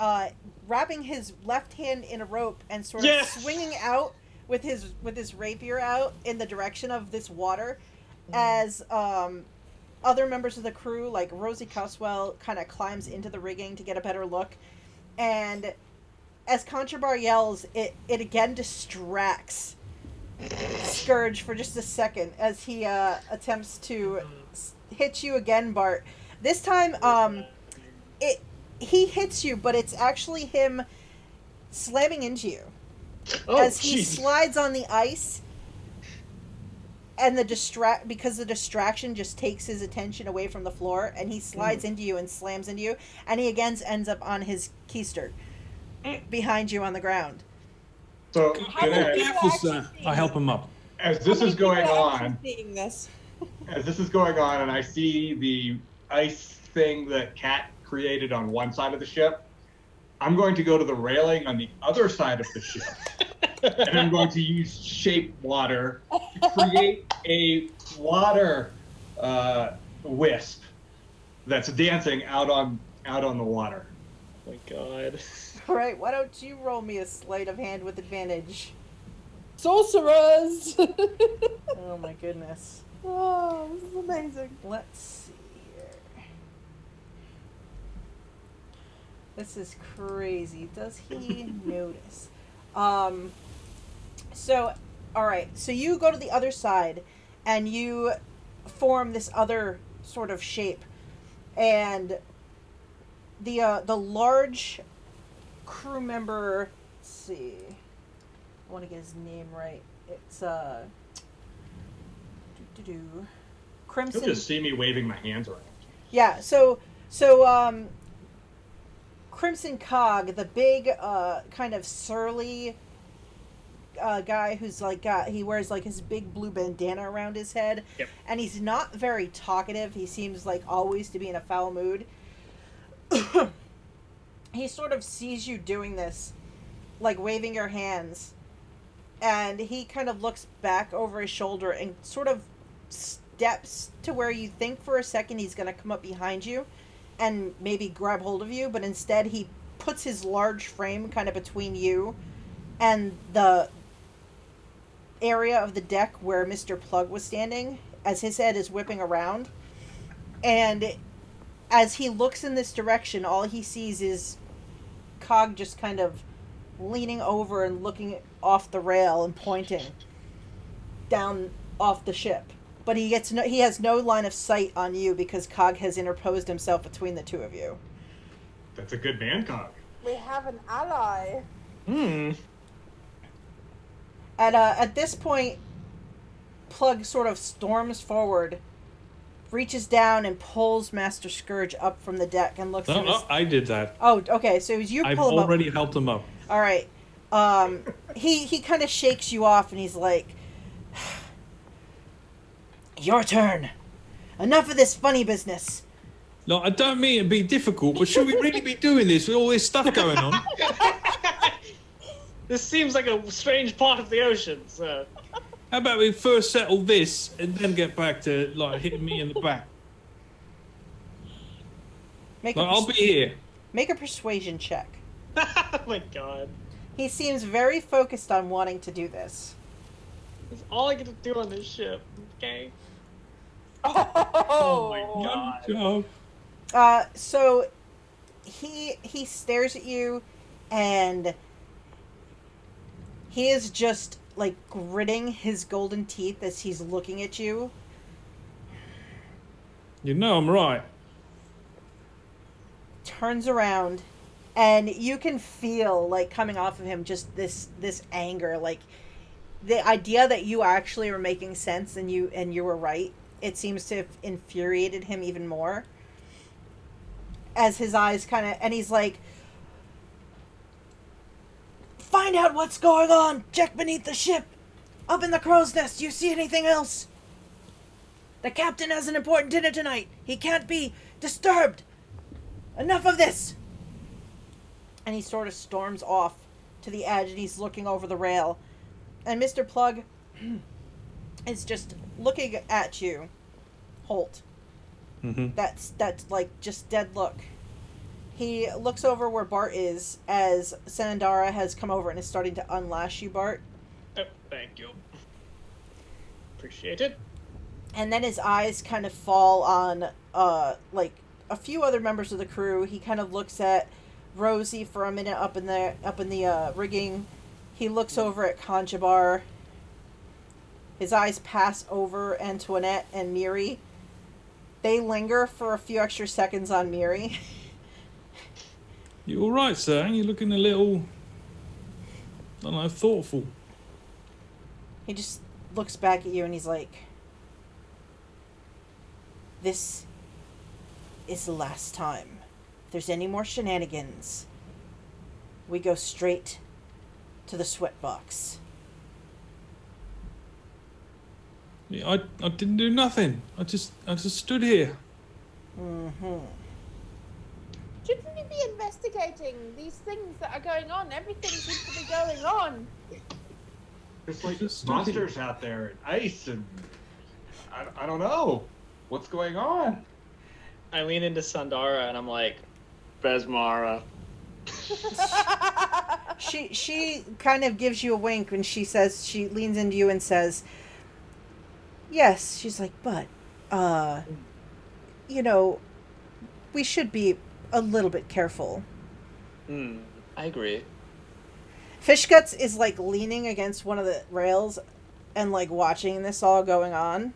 wrapping his left hand in a rope and sort of swinging out with his rapier out in the direction of this water, as other members of the crew, like Rosie Coswell, kind of climbs into the rigging to get a better look. And as Conchabar yells, it again distracts Scourge for just a second as he attempts to hit you again, Bart. This time, he hits you, but it's actually him slamming into you as he slides on the ice, and because the distraction just takes his attention away from the floor, and he slides into you and slams into you, and he again ends up on his keister behind you on the ground. So I help him up. as this is going on, Seeing this. as this is going on, and I see the ice thing that Kat created on one side of the ship, I'm going to go to the railing on the other side of the ship, and I'm going to use shape water to create a water wisp that's dancing out on the water. Oh my god. All right, why don't you roll me a sleight of hand with advantage? Sorcerers! Oh my goodness. Oh, this is amazing. Let's see here. This is crazy. Does he notice? So, alright, so you go to the other side and you form this other sort of shape, and the large crew member, let's see, I want to get his name right. It's Crimson. You'll just see me waving my hands around. Yeah, so Crimson Cog, the big kind of surly guy who's like he wears like his big blue bandana around his head. Yep. And he's not very talkative. He seems like always to be in a foul mood. He sort of sees you doing this, like waving your hands, and he kind of looks back over his shoulder and sort of steps to where you think for a second he's going to come up behind you and maybe grab hold of you, but instead he puts his large frame kind of between you and the area of the deck where Mr. Plug was standing, as his head is whipping around. And as he looks in this direction, all he sees is Cog just kind of leaning over and looking off the rail and pointing down off the ship. But he has no line of sight on you because Cog has interposed himself between the two of you. That's a good man, Cog. We have an ally. At this point, Plug sort of storms forward, reaches down and pulls Master Scourge up from the deck and looks at his... I did that. Oh, okay, so it was you I've pull him up. already helped him up. All right. He kind of shakes you off and he's like, your turn. Enough of this funny business. No, I don't mean to be difficult, but should we really be doing this with all this stuff going on? This seems like a strange part of the ocean, so... How about we first settle this and then get back to like hitting me in the back? I'll be here. Make a persuasion check. Oh my god. He seems very focused on wanting to do this. That's all I get to do on this ship, okay? Oh my god. Good job. So he stares at you and he is just like gritting his golden teeth as he's looking at you. You know I'm right. Turns around and you can feel like coming off of him just this anger, like the idea that you actually were making sense and you were right. It seems to have infuriated him even more as his eyes and he's like, find out what's going on. Check beneath the ship. Up in the crow's nest. Do you see anything else? The captain has an important dinner tonight. He can't be disturbed. Enough of this. And he sort of storms off to the edge and he's looking over the rail. And Mr. Plug is just looking at you, Holt. Mm-hmm. That's like just dead look. He looks over where Bart is as Sandara has come over and is starting to unlash you, Bart. Oh, thank you. Appreciate it. And then his eyes kind of fall on like a few other members of the crew. He kind of looks at Rosie for a minute up in the rigging. He looks over at Conjabar. His eyes pass over Antoinette and Miri. They linger for a few extra seconds on Miri. You all right, sir? You're looking a little, I don't know, thoughtful. He just looks back at you and he's like, this is the last time. If there's any more shenanigans, we go straight to the sweatbox. Yeah, I didn't do nothing. I just stood here. Mm-hmm. Shouldn't we be investigating these things that are going on? Everything seems to be going on. There's like Just monsters out there and ice and I don't know what's going on. I lean into Sandara and I'm like, Besmara. She kind of gives you a wink when she leans into you and says, yes. She's like, but, we should be a little bit careful. I agree. Fishguts is like leaning against one of the rails and like watching this all going on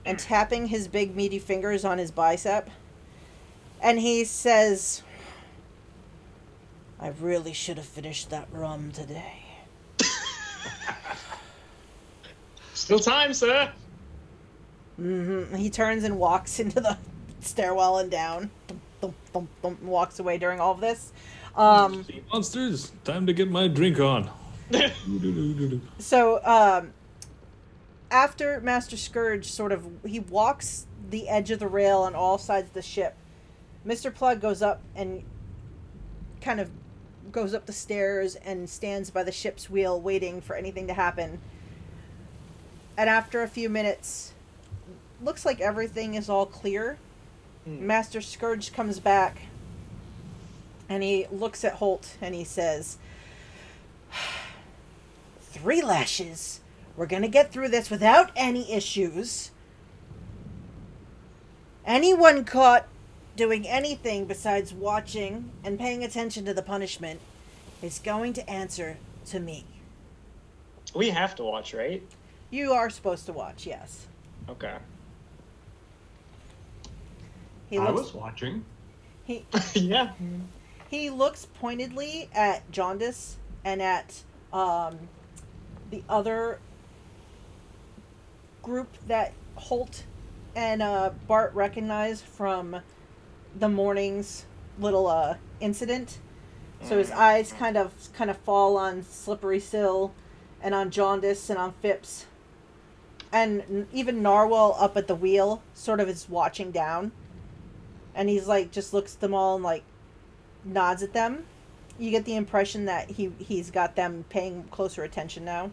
and tapping his big meaty fingers on his bicep. And he says, I really should have finished that rum today. Still time, sir. Mm-hmm. He turns and walks into the stairwell and down. Thump, thump, thump, and walks away during all of this. Sea monsters, time to get my drink on. So, after Master Scourge he walks the edge of the rail on all sides of the ship, Mr. Plug goes up and kind of goes up the stairs and stands by the ship's wheel waiting for anything to happen. And after a few minutes, looks like everything is all clear. Master Scourge comes back and he looks at Holt and he says, 3 lashes. We're gonna get through this without any issues. Anyone caught doing anything besides watching and paying attention to the punishment is going to answer to me. We have to watch, right? You are supposed to watch, yes. Okay. I was watching. He Yeah. he looks pointedly at Jaundice and at the other group that Holt and Bart recognize from the morning's little incident. So his eyes kind of fall on Slippery Sill, and on Jaundice, and on Phipps, and even Narwhal up at the wheel sort of is watching down, and he's like just looks at them all and like nods at them. You get the impression that he's got them paying closer attention now.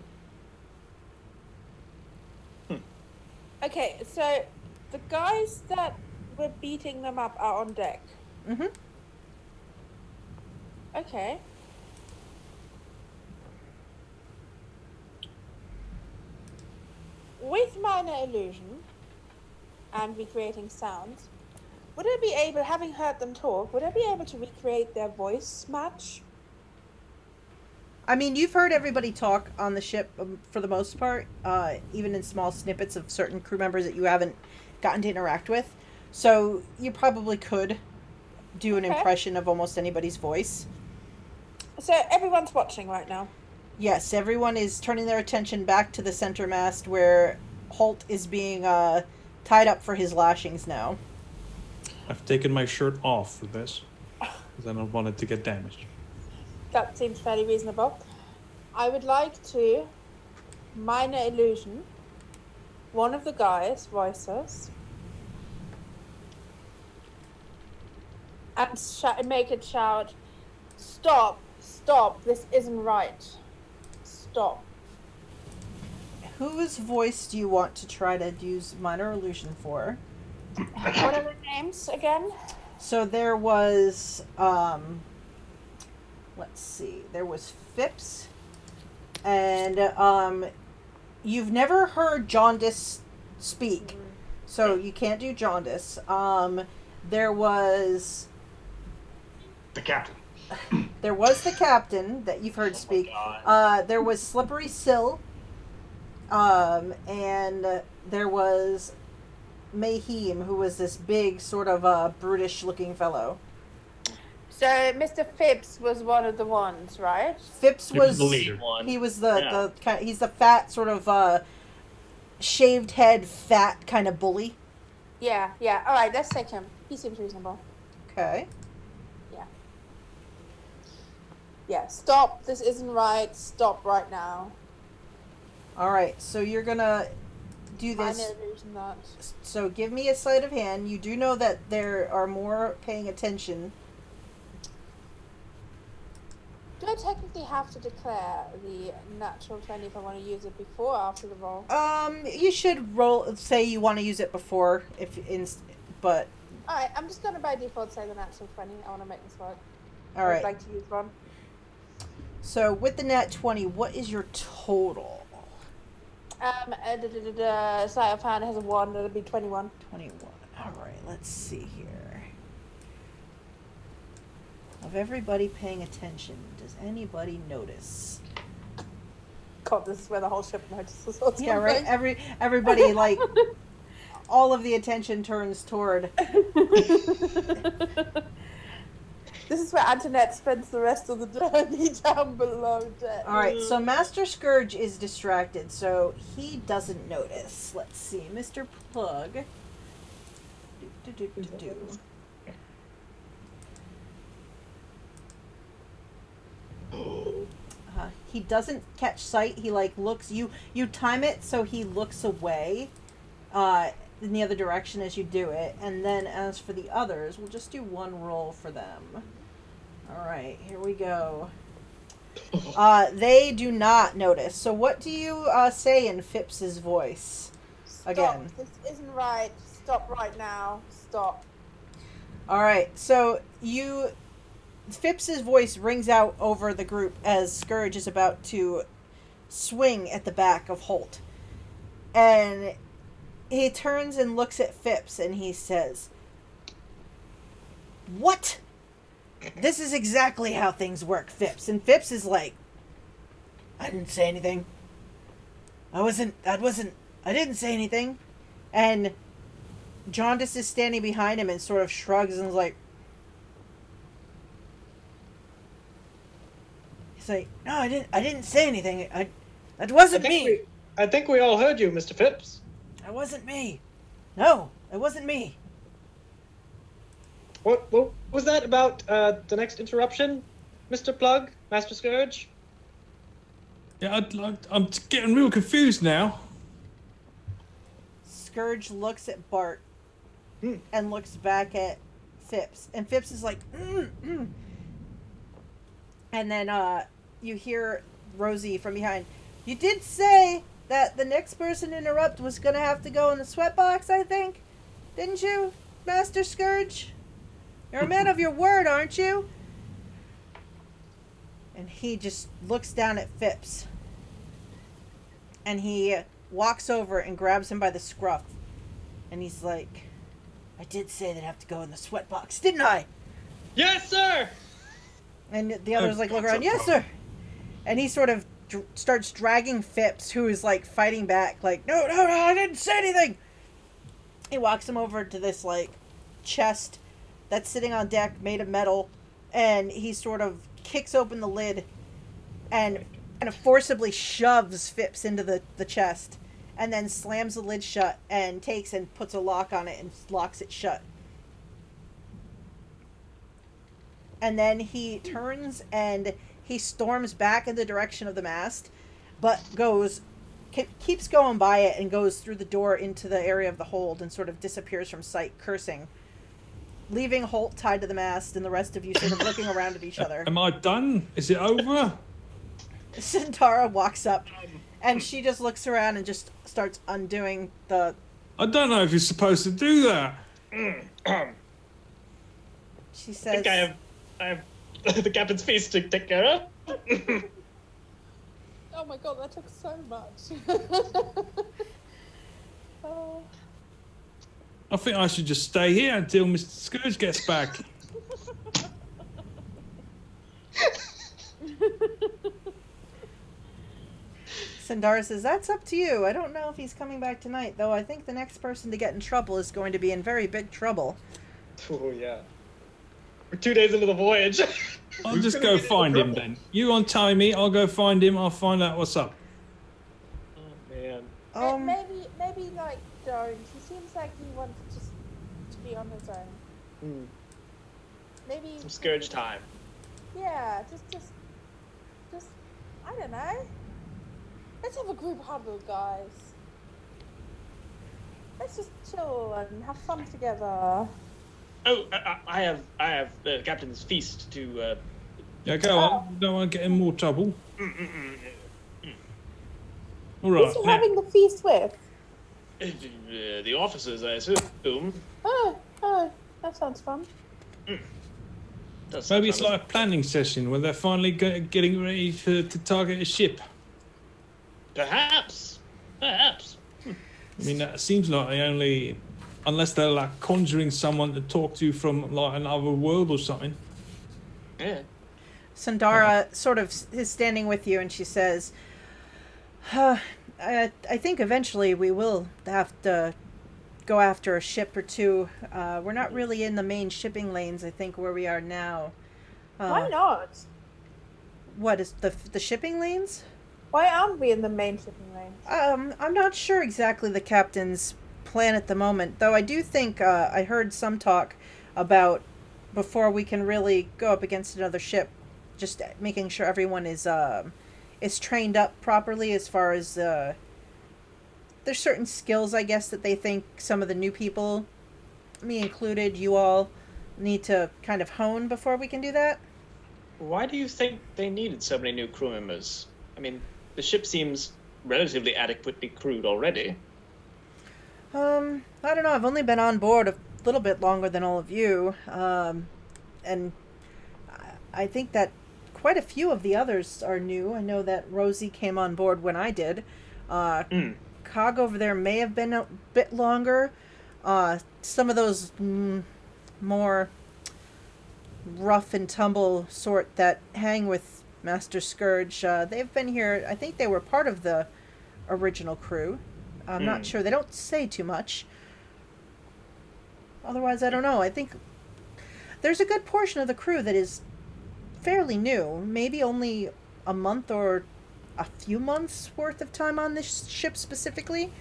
Okay, so the guys that were beating them up are on deck. Mm-hmm. Okay. With minor illusion and recreating sounds, would I be able, having heard them talk, would I be able to recreate their voice match? I mean, you've heard everybody talk on the ship for the most part, even in small snippets of certain crew members that you haven't gotten to interact with. So you probably could do an impression of almost anybody's voice. So everyone's watching right now. Yes, everyone is turning their attention back to the center mast where Holt is being tied up for his lashings now. I've taken my shirt off for this, because I don't want it to get damaged. That seems fairly reasonable. I would like to minor illusion one of the guys' voices and make it shout, "Stop! Stop! This isn't right. Stop." Whose voice do you want to try to use minor illusion for? What are the names again? So there was, let's see, there was Phipps, and you've never heard Jaundice speak, so you can't do Jaundice. There was The captain. There was the captain that you've heard speak. There was Slippery Sill, and there was Mayheem, who was this big, sort of brutish-looking fellow. So Mr. Phipps was one of the ones, right? Phipps was the leader. He was he's the fat, sort of shaved head, fat kind of bully. Yeah. All right, let's take him. He seems reasonable. Okay. Yeah, stop. This isn't right. Stop right now. All right. So you're gonna do this. Minor illusion that. So give me a sleight of hand. You do know that there are more paying attention. Do I technically have to declare the natural 20 if I want to use it before or after the roll? You should roll. Say you want to use it before, but. All right, I'm just gonna by default say the natural 20. I want to make this work. All right. I'd like to use one. So with the nat 20, what is your total? Sleight of hand has a 1. That'll be 21. 21. All right. Let's see here. Of everybody paying attention, does anybody notice? God, this is where the whole ship notices. What's Yeah, right. Everybody like all of the attention turns toward. This is where Antoinette spends the rest of the journey down below deck. All right, so Master Scourge is distracted, so he doesn't notice. Let's see, Mr. Plug. He doesn't catch sight. He like looks. You time it so he looks away, in the other direction as you do it, and then as for the others, we'll just do one roll for them. All right, here we go. They do not notice. So what do you say in Phipps's voice? Stop. Again. This isn't right. Stop right now. Stop. All right, so Phipps's voice rings out over the group as Scourge is about to swing at the back of Holt. And he turns and looks at Phipps and he says, "What? This is exactly how things work, Phipps." And Phipps is like, "I didn't say anything. I didn't say anything." And Jaundice is standing behind him and sort of shrugs and is like, He's like, no, I didn't say anything. That wasn't me. I think we all heard you, Mr. Phipps. That wasn't me. No, it wasn't me. What was that about the next interruption, Mr. Plug, Master Scourge? Yeah, I'm getting real confused now. Scourge looks at Bart and looks back at Phipps. And Phipps is like, And then you hear Rosie from behind. You did say that the next person to interrupt was going to have to go in the sweatbox, I think? Didn't you, Master Scourge? You're a man of your word, aren't you? And he just looks down at Phipps. And he walks over and grabs him by the scruff. And he's like, I did say they'd have to go in the sweatbox, didn't I? Yes, sir! And the others look around, yes, sir. And he sort of starts dragging Phipps, who is like fighting back, like, no, I didn't say anything. He walks him over to this like chest that's sitting on deck made of metal, and he sort of kicks open the lid and kind of forcibly shoves Phipps into the chest, and then slams the lid shut and takes and puts a lock on it and locks it shut. And then he turns and he storms back in the direction of the mast, but keeps going by it and goes through the door into the area of the hold and sort of disappears from sight, cursing, leaving Holt tied to the mast and the rest of you sort of looking around at each other. Am I done? Is it over? Centaura walks up and she just looks around and just starts undoing the... I don't know if you're supposed to do that. She says... I have the captain's feast to take care of. Oh my god, that took so much. I think I should just stay here until Mr. Scourge gets back. Sandara says, that's up to you. I don't know if he's coming back tonight, though I think the next person to get in trouble is going to be in very big trouble. Oh, yeah. We're 2 days into the voyage. I'll just go find him then. You untie me, I'll go find him, I'll find out what's up. Oh, man. Maybe like, don't. He seems like he wants just to be on his own. Maybe... Some Scourge time. Yeah, just, I don't know. Let's have a group huddle, guys. Let's just chill and have fun together. Oh, I have the captain's feast to. Yeah, go on. Don't want to get in more trouble. All right. Who's he having the feast with? The officers, I assume. Oh, that sounds fun. Maybe it's like a planning session where they're finally getting ready to target a ship. Perhaps. I mean, that seems like they only... Unless they're like conjuring someone to talk to from like another world or something. Yeah. Sandara sort of is standing with you and she says, I think eventually we will have to go after a ship or two. We're not really in the main shipping lanes, I think, where we are now. Why not? What is the shipping lanes? Why aren't we in the main shipping lanes? I'm not sure exactly the captain's plan at the moment, though I do think I heard some talk about before we can really go up against another ship, just making sure everyone is trained up properly as far as there's certain skills, I guess, that they think some of the new people, me included, you all, need to kind of hone before we can do that. Why do you think they needed so many new crew members? I mean, the ship seems relatively adequately crewed already. I don't know. I've only been on board a little bit longer than all of you, and I think that quite a few of the others are new. I know that Rosie came on board when I did. Cog over there may have been a bit longer. Some of those more rough and tumble sort that hang with Master Scourge, they've been here. I think they were part of the original crew. I'm not sure. They don't say too much. Otherwise, I don't know. I think there's a good portion of the crew that is fairly new. Maybe only a month or a few months worth of time on this ship specifically.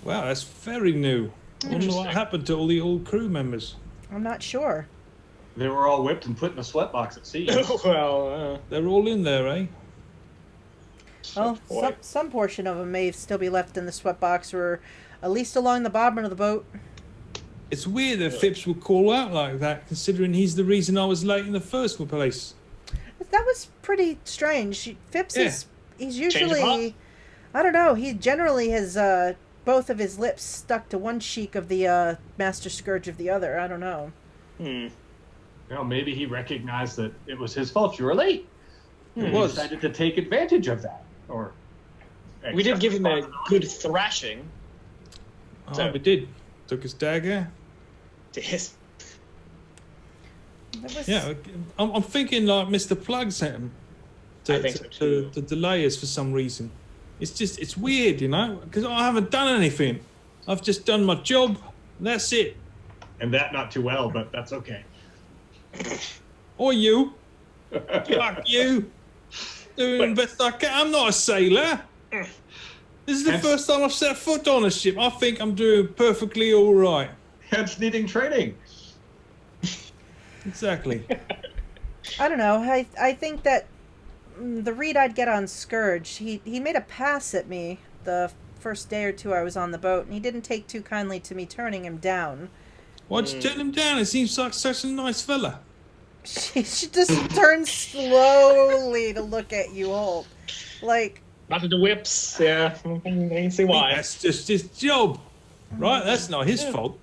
Wow, that's very new. I wonder what happened to all the old crew members. I'm not sure. They were all whipped and put in a sweatbox at sea. Well, They're all in there, eh? Well, boy. some portion of them may still be left in the sweatbox, or at least along the bottom of the boat. It's weird that Phipps would call out like that, considering he's the reason I was late in the first place. That was pretty strange. Phipps he's Change of usually, heart? I don't know. He generally has both of his lips stuck to one cheek of the Master Scourge of the other. I don't know. Well, maybe he recognized that it was his fault you were late. It He was. decided to take advantage of that. Or We did give him a responsibility. good thrashing. Oh, So- we did. Took his dagger. Yes. That was, Yeah, I'm thinking like Mr. Plug sent him I think so too. to delay us for some reason. It's weird, you know, because I haven't done anything. I've just done my job. That's it. And that not too well, but that's okay. Or you. Fuck you. Doing the best I can. I'm not a sailor. This is the Hence- first time I've set foot on a ship. I think I'm doing perfectly all right. Hence needing training. Exactly. I don't know. I think that the read I'd get on Scourge, he made a pass at me the first day or two I was on the boat, and he didn't take too kindly to me turning him down. Why'd you turn him down? It seems like such a nice fella. She just turned slowly to look at you, Holt. Like, Not the whips, yeah. I can see why. That's just his job. Right? That's not his fault.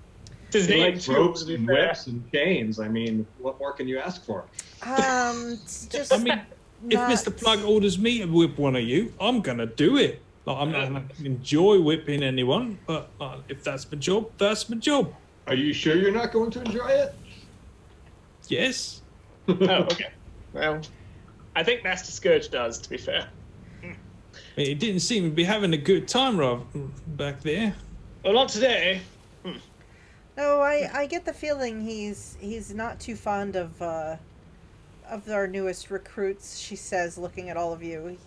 It's his He name, likes too, ropes to be and fair. whips and chains. I mean, what more can you ask for? it's just. I mean, if not- Mr. Plug orders me to whip one of you, I'm gonna do it. Like, I'm not gonna enjoy whipping anyone, but if that's my job, that's my job. Are you sure you're not going to enjoy it? Yes. Oh, okay. Well, I think Master Scourge does, to be fair. I mean, he didn't seem to be having a good time back there. Well, not today. No, I get the feeling he's not too fond of our newest recruits. She says, looking at all of you,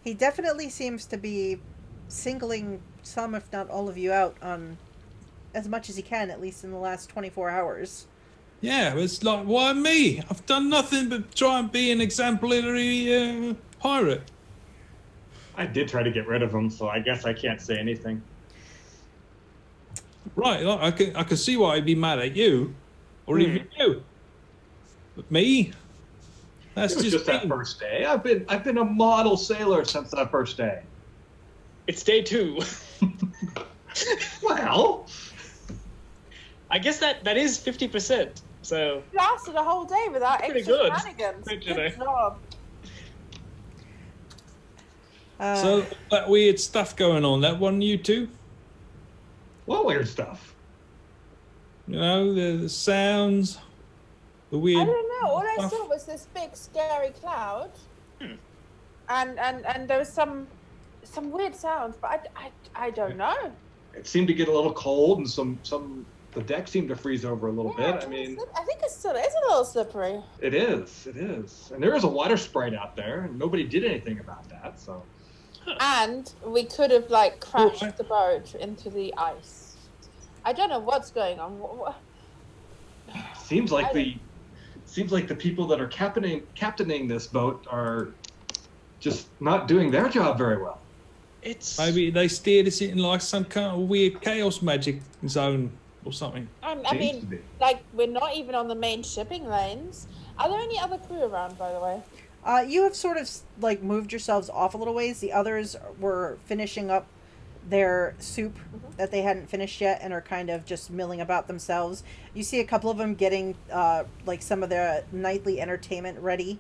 he definitely seems to be singling some, if not all of you, out on as much as he can, at least in the last 24 hours. Yeah, it's like, why me? I've done nothing but try and be an exemplary pirate. I did try to get rid of him, so I guess I can't say anything. Right, like, I can see why I'd be mad at you, or even you. But me? That's It was just that me. first day. I've been a model sailor since that first day. It's day 2. Well, I guess that is 50%. So, Lasted a whole day without Pretty extra good. shenanigans. Good Good today. job. So, that weird stuff going on, that one you two? what weird stuff? You know, the sounds, the I weird... don't know. All I stuff. saw was this big scary cloud, and there was some weird sounds, but I don't know. It seemed to get a little cold, and the deck seemed to freeze over a little bit. I mean, I think it still is a little slippery. it is, and there is a water sprite out there, and nobody did anything about that. So And we could have like crashed Right. the boat into the ice. I don't know what's going on. seems like the people that are captaining this boat are just not doing their job very well. it's... Maybe they steered us in like some kind of weird chaos magic zone or something. I Seems to mean, be. like we're not even on the main shipping lanes. Are there any other crew around, by the way? You have sort of like moved yourselves off a little ways. The others were finishing up their soup that they hadn't finished yet and are kind of just milling about themselves. You see a couple of them getting like some of their nightly entertainment ready.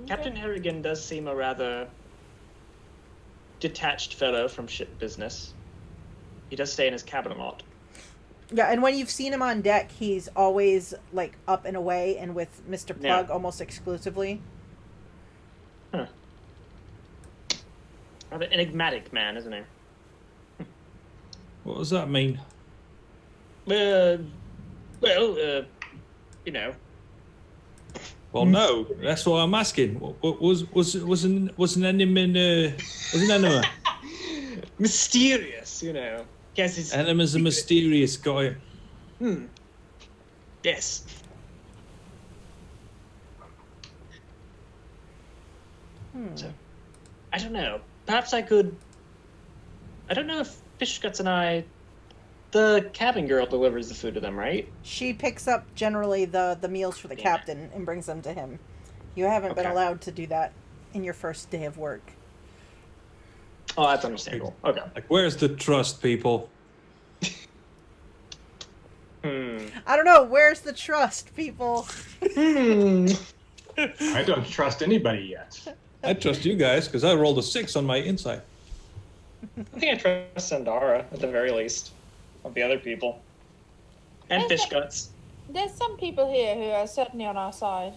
Captain Harrigan does seem a rather detached fellow from ship business. He does stay in his cabin a lot. Yeah, and when you've seen him on deck, he's always like up and away and with Mr. Plug Yeah. almost exclusively. Huh. Rather enigmatic man, isn't he? What does that mean? You know. Well, no, that's why I'm asking. What was an enemy? Was an enema? Mysterious, you know. Guess it's Enemies are mysterious, guy. Yes. So, I don't know. Perhaps I could. I don't know if Fishguts and I. The cabin girl delivers the food to them, right? She picks up generally the meals for the captain and brings them to him. You haven't been allowed to do that in your first day of work. Oh, that's understandable. Okay. Like, where's the trust, people? I don't know. Where's the trust, people? I don't trust anybody yet. I trust you guys because I rolled a 6 on my insight. I think I trust Sandara at the very least. Of the other people. And Fishguts. There's some people here who are certainly on our side.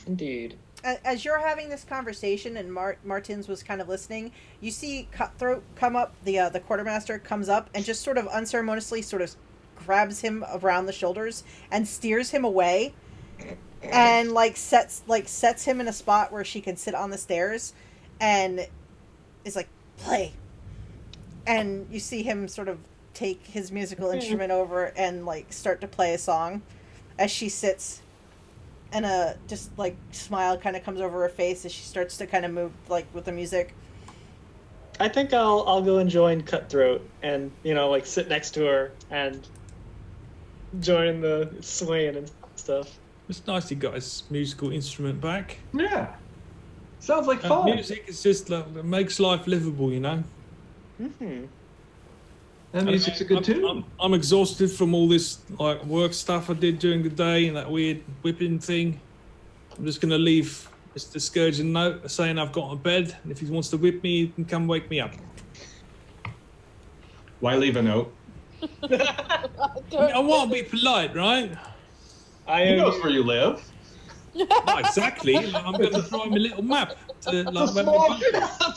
Indeed. As you're having this conversation and Martins was kind of listening, you see Cutthroat come up, the quartermaster comes up and just sort of unceremoniously sort of grabs him around the shoulders and steers him away and sets him in a spot where she can sit on the stairs and is like, play. And you see him sort of take his musical instrument over and start to play a song as she sits, and a just smile kind of comes over her face as she starts to kind of move with the music. I think I'll go and join Cutthroat and sit next to her and join the swaying and stuff. It's nice he got his musical instrument back. Yeah. Sounds like fun. Music is just it makes life livable, you know. That music's a good tune. I'm exhausted from all this work stuff I did during the day and that weird whipping thing. I'm just gonna leave Mr. Scourge a note saying I've got a bed, and if he wants to whip me, he can come wake me up. Why leave a note? I want to be polite, right? He knows where you live. Not exactly. I'm going to draw him a little map. A small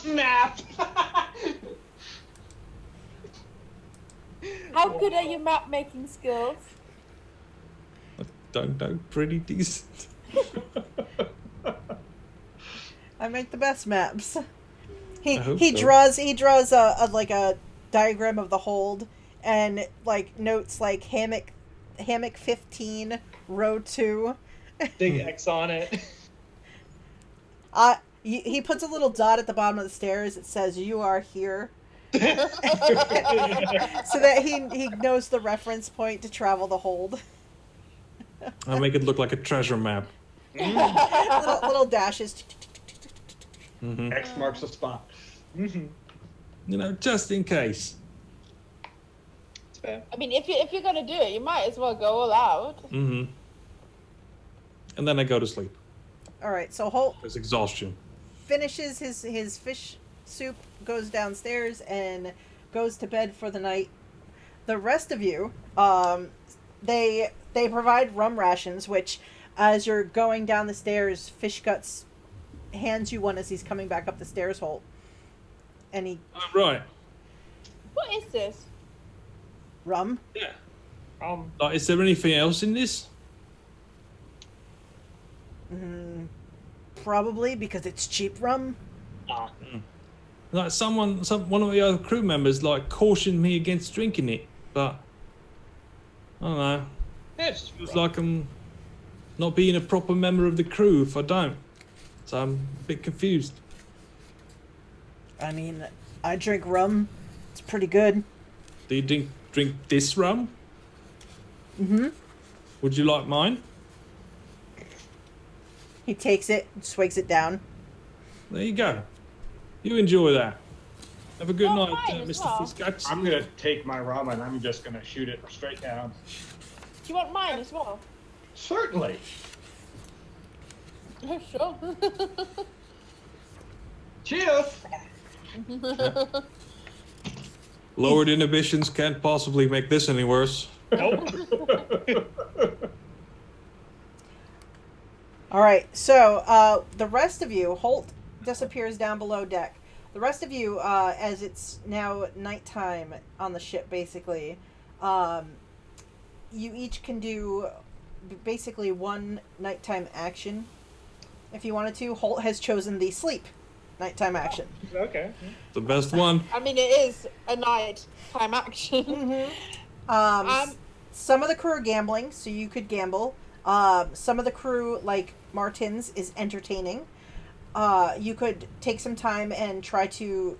map. How good are your map making skills? I don't know, pretty decent. I make the best maps. He so. draws a diagram of the hold and notes hammock 15 row 2. Big X on it. He puts a little dot at the bottom of the stairs that says "You are here," so that he knows the reference point to travel the hold. I'll make it look like a treasure map. little dashes. X marks the spot. Just in case. It's fair. I mean, if you're gonna do it, you might as well go all out. And then I go to sleep. All right, so Holt There's exhaustion. finishes his fish soup, goes downstairs, and goes to bed for the night. The rest of you, they provide rum rations, which, as you're going down the stairs, Fishguts hands you one as he's coming back up the stairs, Holt. And he... Oh, right. What is this? Rum? Yeah. Is there anything else in this? Probably, because it's cheap rum. Ah. One of the other crew members cautioned me against drinking it, but I don't know. It's Feels like I'm not being a proper member of the crew if I don't. So I'm a bit confused. I mean, I drink rum. It's pretty good. Do you drink this rum? Would you like mine? He takes it, swigs it down. There you go. You enjoy that. Have a good Oh, night, mine as Mr. well. Fiskats. I'm gonna take my rum and I'm just gonna shoot it straight down. Do you want mine as well? Certainly. Oh, sure. Cheers. Lowered inhibitions can't possibly make this any worse. Nope. All right, so the rest of you, Holt disappears down below deck. The rest of you, as it's now nighttime on the ship, basically, you each can do basically one nighttime action. If you wanted to, Holt has chosen the sleep nighttime action. Okay. The best one. I mean, it is a night-time action. Mm-hmm. Some of the crew are gambling, so you could gamble. Some of the crew, like Martin's, is entertaining. You could take some time and try to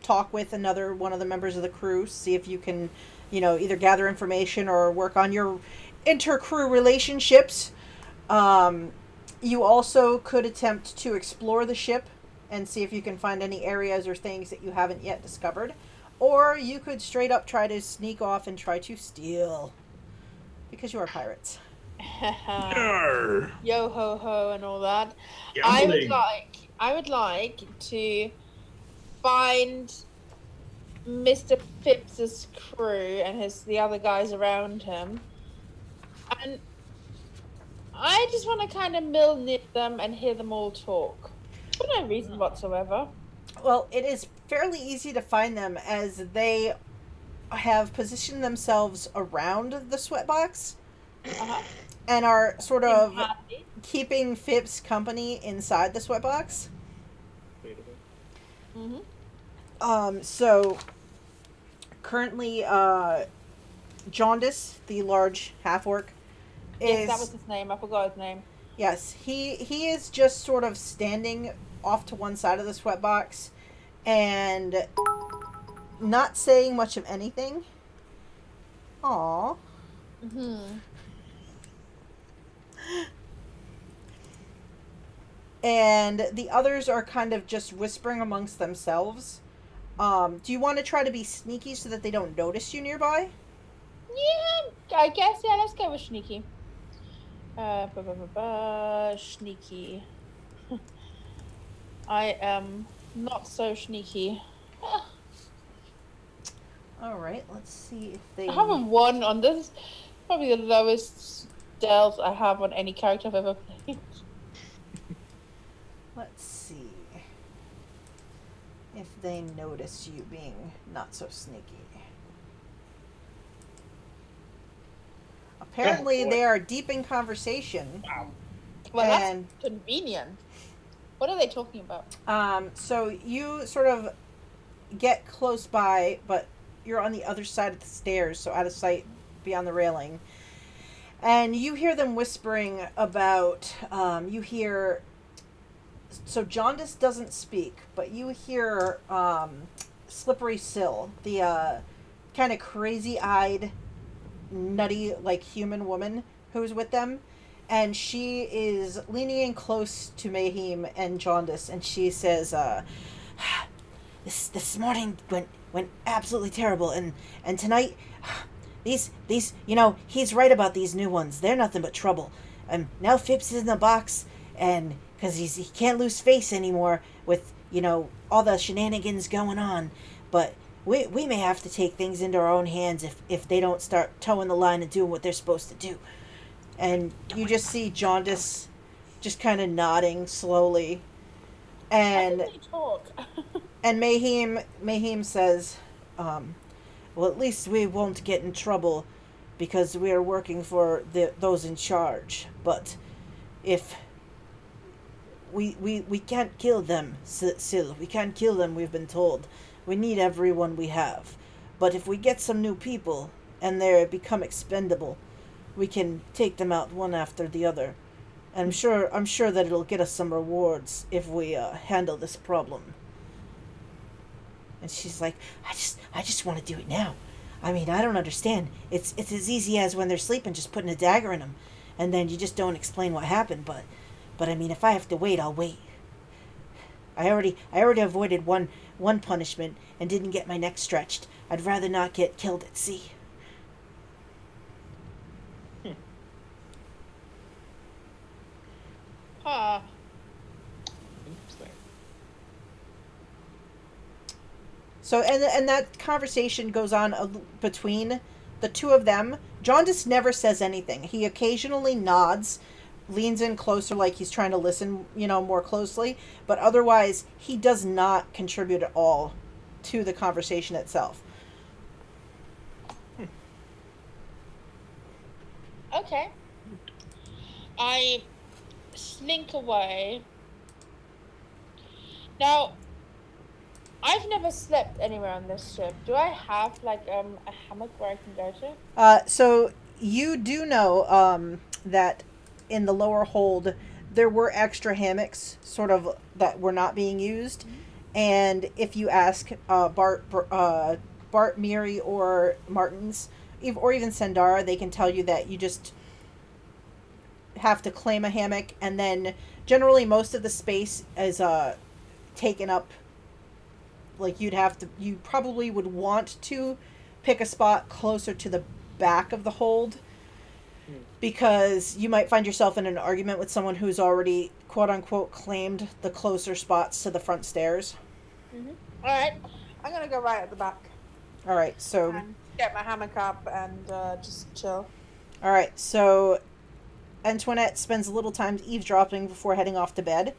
talk with another one of the members of the crew, see if you can, either gather information or work on your inter-crew relationships. You also could attempt to explore the ship and see if you can find any areas or things that you haven't yet discovered. Or you could straight up try to sneak off and try to steal. Because you are pirates. Yarr. Yo ho ho and all that. Gambling. I would like to find Mr. Phipps's crew and the other guys around him, and I just want to kind of mill near them and hear them all talk for no reason whatsoever. Well, it is fairly easy to find them as they have positioned themselves around the sweatbox and are sort of keeping Phips company inside the sweatbox. So currently, Jaundice, the large half-orc, Yes, that was his name. I forgot his name. Yes, he is just sort of standing off to one side of the sweatbox and not saying much of anything. Aww. And the others are kind of just whispering amongst themselves. Do you want to try to be sneaky so that they don't notice you nearby? Yeah, I guess. Yeah, let's go with sneaky. Sneaky. I am not so sneaky. Alright, let's see if they... I have a 1 on this. Probably the lowest stealth I have on any character I've ever played. Let's see if they notice you being not so sneaky. Apparently, they are deep in conversation. Wow. Well, And- that's convenient. What are they talking about? So you sort of get close by, but you're on the other side of the stairs, so out of sight beyond the railing. And you hear them whispering about, you hear... So Jaundice doesn't speak, but you hear Slippery Sill, the kind of crazy-eyed, nutty, like, human woman who's with them. And she is leaning in close to Mayhem and Jaundice, and she says, this morning went absolutely terrible, and tonight, these, he's right about these new ones. They're nothing but trouble. Now Phips is in the box, and because he can't lose face anymore with, all the shenanigans going on. But we may have to take things into our own hands if they don't start towing the line and doing what they're supposed to do. And you just see Jaundice just kind of nodding slowly. And How did they talk? and Mayhem says, well, at least we won't get in trouble because we are working for those in charge. But if we can't kill them, Sil. We can't kill them, we've been told. We need everyone we have. But if we get some new people and they become expendable, we can take them out one after the other. And I'm sure that it'll get us some rewards if we handle this problem. And she's like, I just want to do it now. I mean, I don't understand. It's as easy as when they're sleeping, just putting a dagger in them, and then you just don't explain what happened. But I mean, if I have to wait, I'll wait. I already avoided one punishment and didn't get my neck stretched. I'd rather not get killed at sea. Interesting. So, and that conversation goes on between the two of them. Jaundice never says anything. He occasionally nods, leans in closer like he's trying to listen, more closely. But otherwise, he does not contribute at all to the conversation itself. Okay. I slink away. Now, I've never slept anywhere on this ship. Do I have like a hammock where I can go to? So you do know that in the lower hold there were extra hammocks, sort of that were not being used, and if you ask Bart, Miri, or Martins, or even Sandara, they can tell you that you just have to claim a hammock, and then generally most of the space is taken up. Like you probably would want to pick a spot closer to the back of the hold, because you might find yourself in an argument with someone who's already quote unquote claimed the closer spots to the front stairs. All right, I'm gonna go right at the back. All right, so And get my hammock up and just chill. all right, so Antoinette spends a little time eavesdropping before heading off to bed.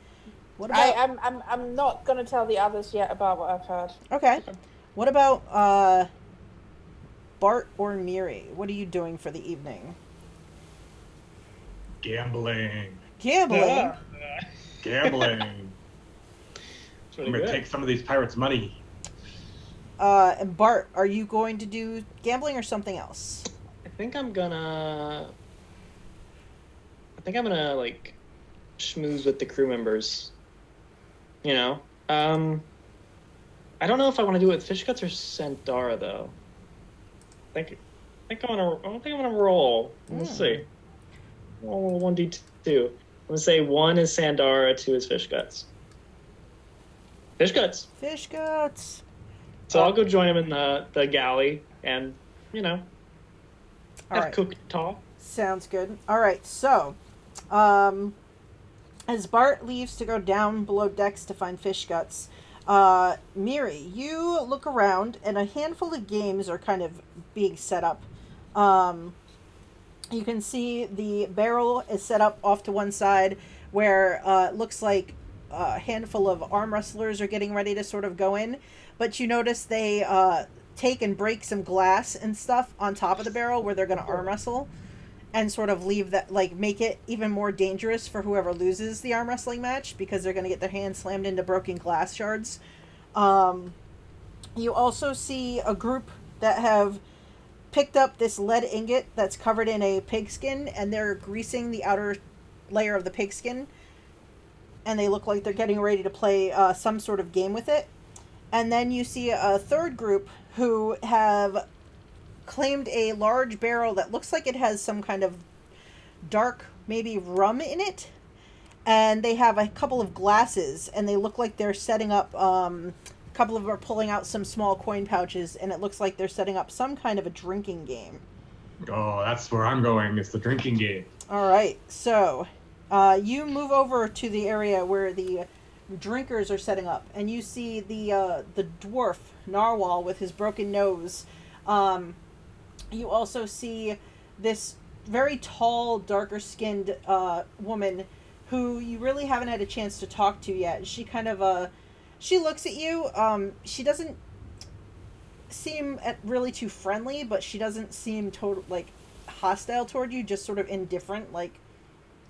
What about? I'm not gonna tell the others yet about what I've heard. Okay. What about Bart or Miri? What are you doing for the evening? Gambling. Gambling. Gambling. It's really I'm gonna good. take some of these pirates' money. And Bart, are you going to do gambling or something else? I think I'm gonna like schmooze with the crew members. You know, I don't know if I want to do it with Fish Guts or Sandara though. I think I'm gonna roll. Let's see. Roll 1d2. I'm gonna say 1 is Sandara, 2 is Fish Guts. Fish Guts. Fish guts. So I'll go join him in the galley and, you know, All have right. cooked talk. Sounds good. All right. So, as Bart leaves to go down below decks to find fish guts, Miri, you look around and a handful of games are kind of being set up. You can see the barrel is set up off to one side where it looks like a handful of arm wrestlers are getting ready to sort of go in, but you notice they take and break some glass and stuff on top of the barrel where they're going to arm wrestle, and sort of leave that, like, make it even more dangerous for whoever loses the arm wrestling match, because they're going to get their hands slammed into broken glass shards. You also see a group that have picked up this lead ingot that's covered in a pigskin, and they're greasing the outer layer of the pigskin, and they look like they're getting ready to play some sort of game with it. And then you see a third group who have claimed a large barrel that looks like it has some kind of dark, maybe rum in it. And they have a couple of glasses, and they look like they're setting up, a couple of them are pulling out some small coin pouches, and it looks like they're setting up some kind of a drinking game. Oh, that's where I'm going. It's the drinking game. All right, so you move over to the area where the drinkers are setting up, and you see the dwarf Narwhal with his broken nose. You also see this very tall, darker skinned woman who you really haven't had a chance to talk to yet. She kind of she looks at you. She doesn't seem really too friendly, but she doesn't seem like hostile toward you, just sort of indifferent, like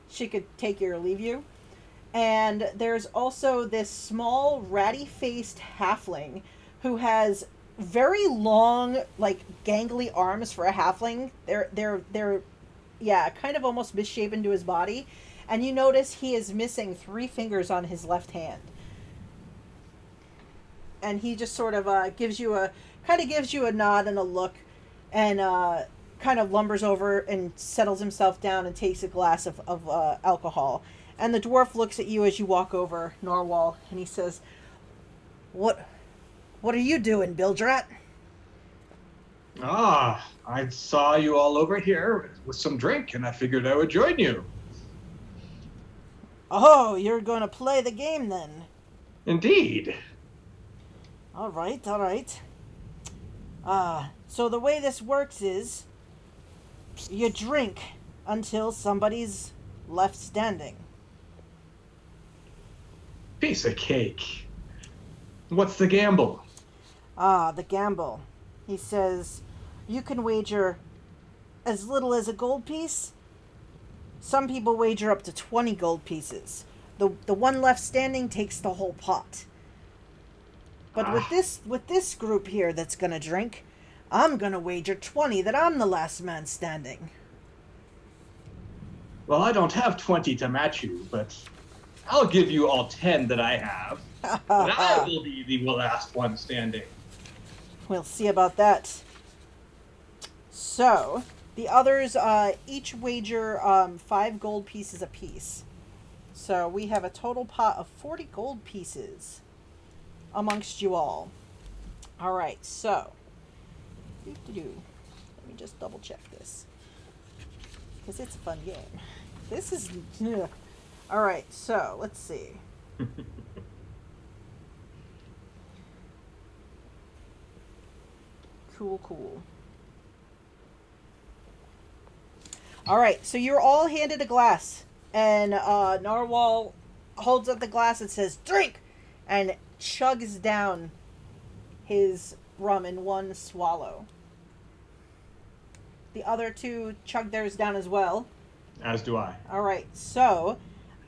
she could take you or leave you. And there's also this small, ratty-faced halfling who has very long, like, gangly arms for a halfling. They're kind of almost misshapen to his body. And you notice he is missing 3 fingers on his left hand. And he just sort of gives you a nod and a look, and kind of lumbers over and settles himself down and takes a glass of alcohol. And the dwarf looks at you as you walk over, Narwhal, and he says, What are you doing, Bildrat?" Ah, I saw you all over here with some drink, and I figured I would join you. "Oh, you're going to play the game then?" Indeed. All right. So the way this works is you drink until somebody's left standing. Piece of cake. What's the gamble? The gamble. He says, you can wager as little as a gold piece, Some people wager up to 20 gold pieces. The one left standing takes the whole pot. But with this group here that's gonna drink, I'm gonna wager 20 that I'm the last man standing. Well, I don't have 20 to match you, but I'll give you all 10 that I have. And I will be the last one standing. We'll see about that. So, the others each wager 5 gold pieces apiece. So we have a total pot of 40 gold pieces amongst you all. All right, so let me just double check this because it's a fun game. This is all right. So let's see. Cool. All right, so you're all handed a glass, and Narwhal holds up the glass and says, "Drink," and chugs down his rum in one swallow. The other two chug theirs down as well. As do I. All right, so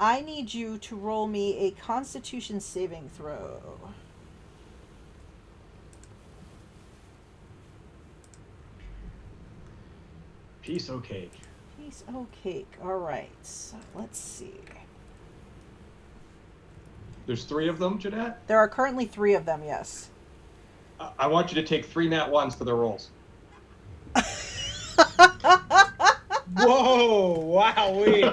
I need you to roll me a Constitution saving throw. Piece o' cake. Piece o' cake. All right, so let's see. There's 3 of them, Jeanette? There are currently 3 of them, yes. I want you to take 3 nat 1s for their rolls. Whoa! Wowee!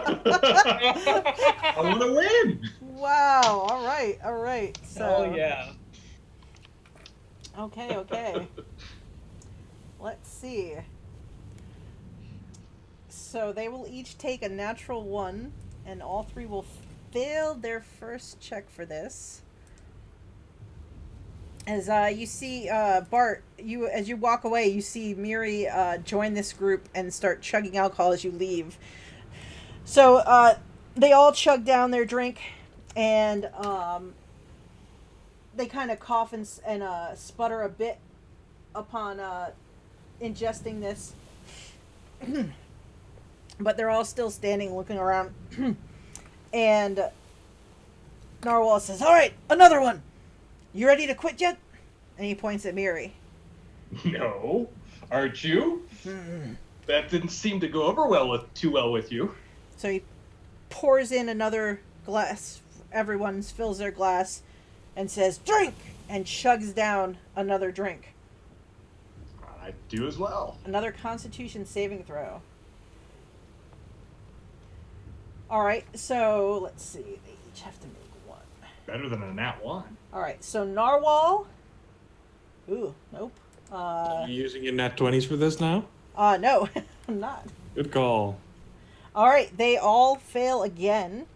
I want to win! Wow, all right. So, Hell yeah. Okay. Let's see. So they will each take a natural 1, and all 3 will fail their first check for this. As you see, Bart, as you walk away, you see Miri join this group and start chugging alcohol as you leave. So they all chug down their drink, and they kind of cough and sputter a bit upon ingesting this. But they're all still standing looking around. And Narwhal says, "All right, another one. You ready to quit yet?" And he points at Miri. No. Aren't you? That didn't seem to go over too well with you. So he pours in another glass. Everyone fills their glass and says, "Drink!" and chugs down another drink. I do as well. Another Constitution saving throw. All right, so let's see. They each have to make 1. Better than a nat 1. All right, so Narwhal. Ooh, nope. Are you using your nat 20s for this now? No, I'm not. Good call. All right, they all fail again.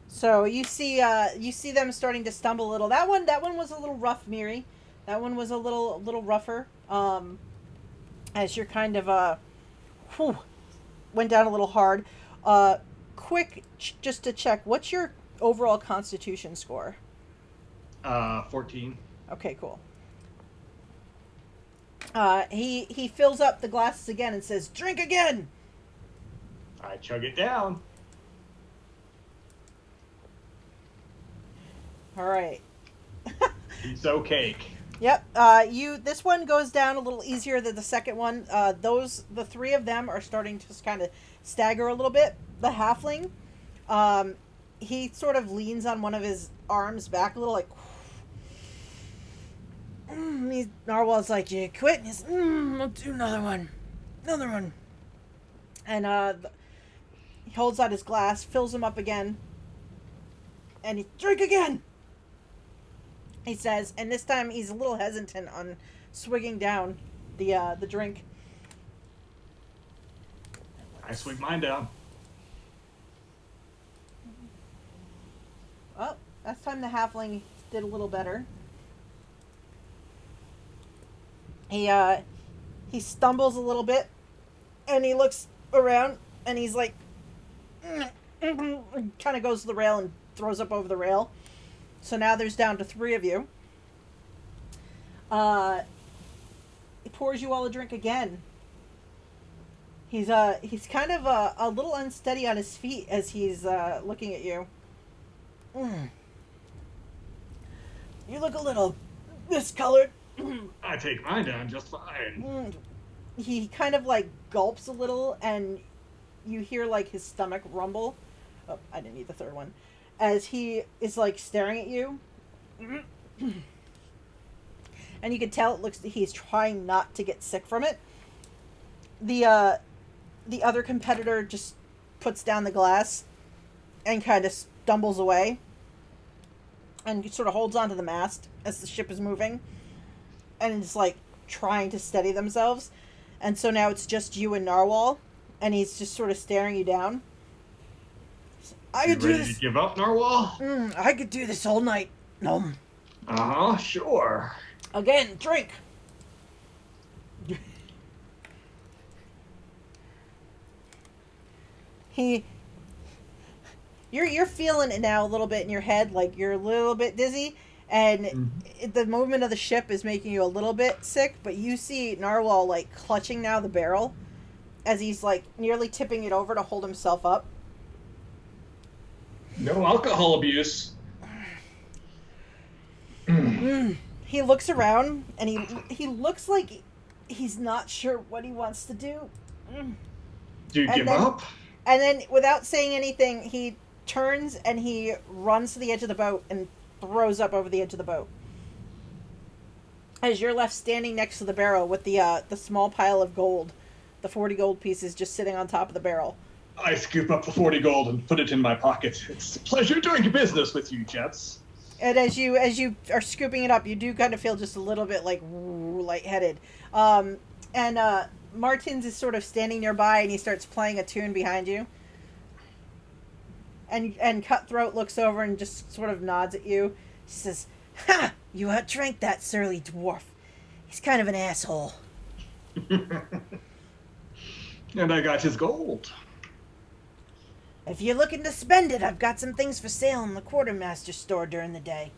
So you see them starting to stumble a little. That one was a little rough, Miri. That one was a little rougher. As you're kind of went down a little hard. Quick, just to check, what's your overall Constitution score? 14. Okay, cool. He fills up the glasses again and says, "Drink again!" I chug it down. All right. Piece o' cake. Yep. This one goes down a little easier than the second one. The 3 of them are starting to just kind of stagger a little bit. The halfling, he sort of leans on one of his arms back a little, like. Narwhal's like, "You quit?" And he's, "I'll do another one. And he holds out his glass, fills him up again, and he drink again. He says, and this time he's a little hesitant on swigging down the drink. I swig mine down. Oh, last time the halfling did a little better. He stumbles a little bit, and he looks around, and he's like, kind of goes to the rail and throws up over the rail. So now there's down to 3 of you. He pours you all a drink again. He's kind of a little unsteady on his feet as he's looking at you. You look a little discolored. I take mine down just fine. He kind of like gulps a little, and you hear like his stomach rumble. Oh, I didn't need the third one. As he is like staring at you. And you can tell he's trying not to get sick from it. The other competitor just puts down the glass and kind of stumbles away and sort of holds onto the mast as the ship is moving and is like trying to steady themselves. And so now it's just you and Narwhal, and he's just sort of staring you down. You ready to give up, Narwhal? I could do this all night. No. Uh-huh, sure. Again, drink. You're feeling it now a little bit in your head, like you're a little bit dizzy, and the movement of the ship is making you a little bit sick, but you see Narwhal like clutching now the barrel as he's like nearly tipping it over to hold himself up. No alcohol abuse. He looks around and he looks like he's not sure what he wants to do. Do you give up? And then, without saying anything, he turns and he runs to the edge of the boat and throws up over the edge of the boat. As you're left standing next to the barrel with the small pile of gold, the 40 gold pieces just sitting on top of the barrel. I scoop up the 40 gold and put it in my pocket. It's a pleasure doing business with you, Jets. And as you are scooping it up, you do kind of feel just a little bit like lightheaded. Martins is sort of standing nearby, and he starts playing a tune behind you. And Cutthroat looks over and just sort of nods at you. He says, "Ha! You outdrank that surly dwarf. He's kind of an asshole." And I got his gold. If you're looking to spend it, I've got some things for sale in the quartermaster store during the day.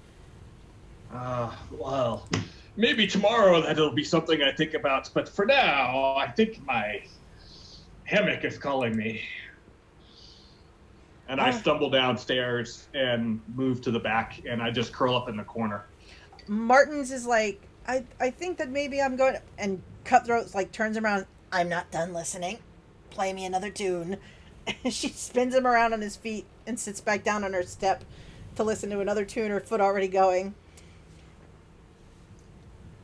Well, maybe tomorrow that'll be something I think about, but for now, I think my hammock is calling me. And I stumble downstairs and move to the back, and I just curl up in the corner. Martins is like, I think that maybe I'm going to... And Cutthroat's like, turns around, "I'm not done listening. Play me another tune." She spins him around on his feet and sits back down on her step to listen to another tune, her foot already going.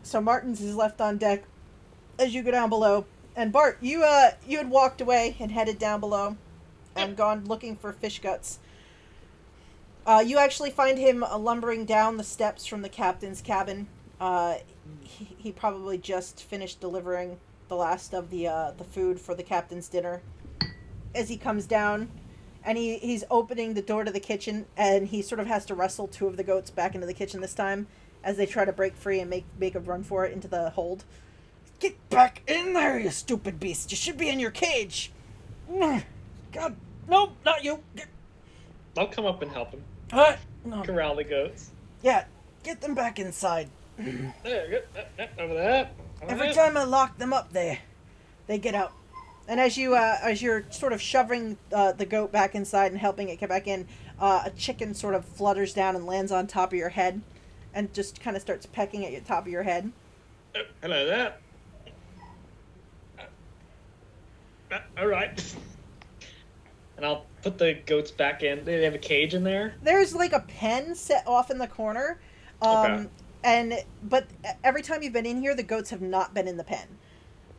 So Martins is left on deck as you go down below. And Bart, you had walked away and headed down below and gone looking for fish guts. You actually find him lumbering down the steps from the captain's cabin. He probably just finished delivering the last of the food for the captain's dinner. As he comes down, and he's opening the door to the kitchen, and he sort of has to wrestle two of the goats back into the kitchen this time as they try to break free and make a run for it into the hold. "Get back in there, you stupid beast! You should be in your cage!" "God, no, not you!" I'll come up and help him. No. Corral the goats. Yeah, get them back inside. There, good. Over there. Every time I lock them up, they get out. And as you're sort of shoving the goat back inside and helping it get back in, a chicken sort of flutters down and lands on top of your head, and just kind of starts pecking at the top of your head. Hello there. All right. And I'll put the goats back in. They have a cage in there? There's like a pen set off in the corner. Okay. But every time you've been in here, the goats have not been in the pen.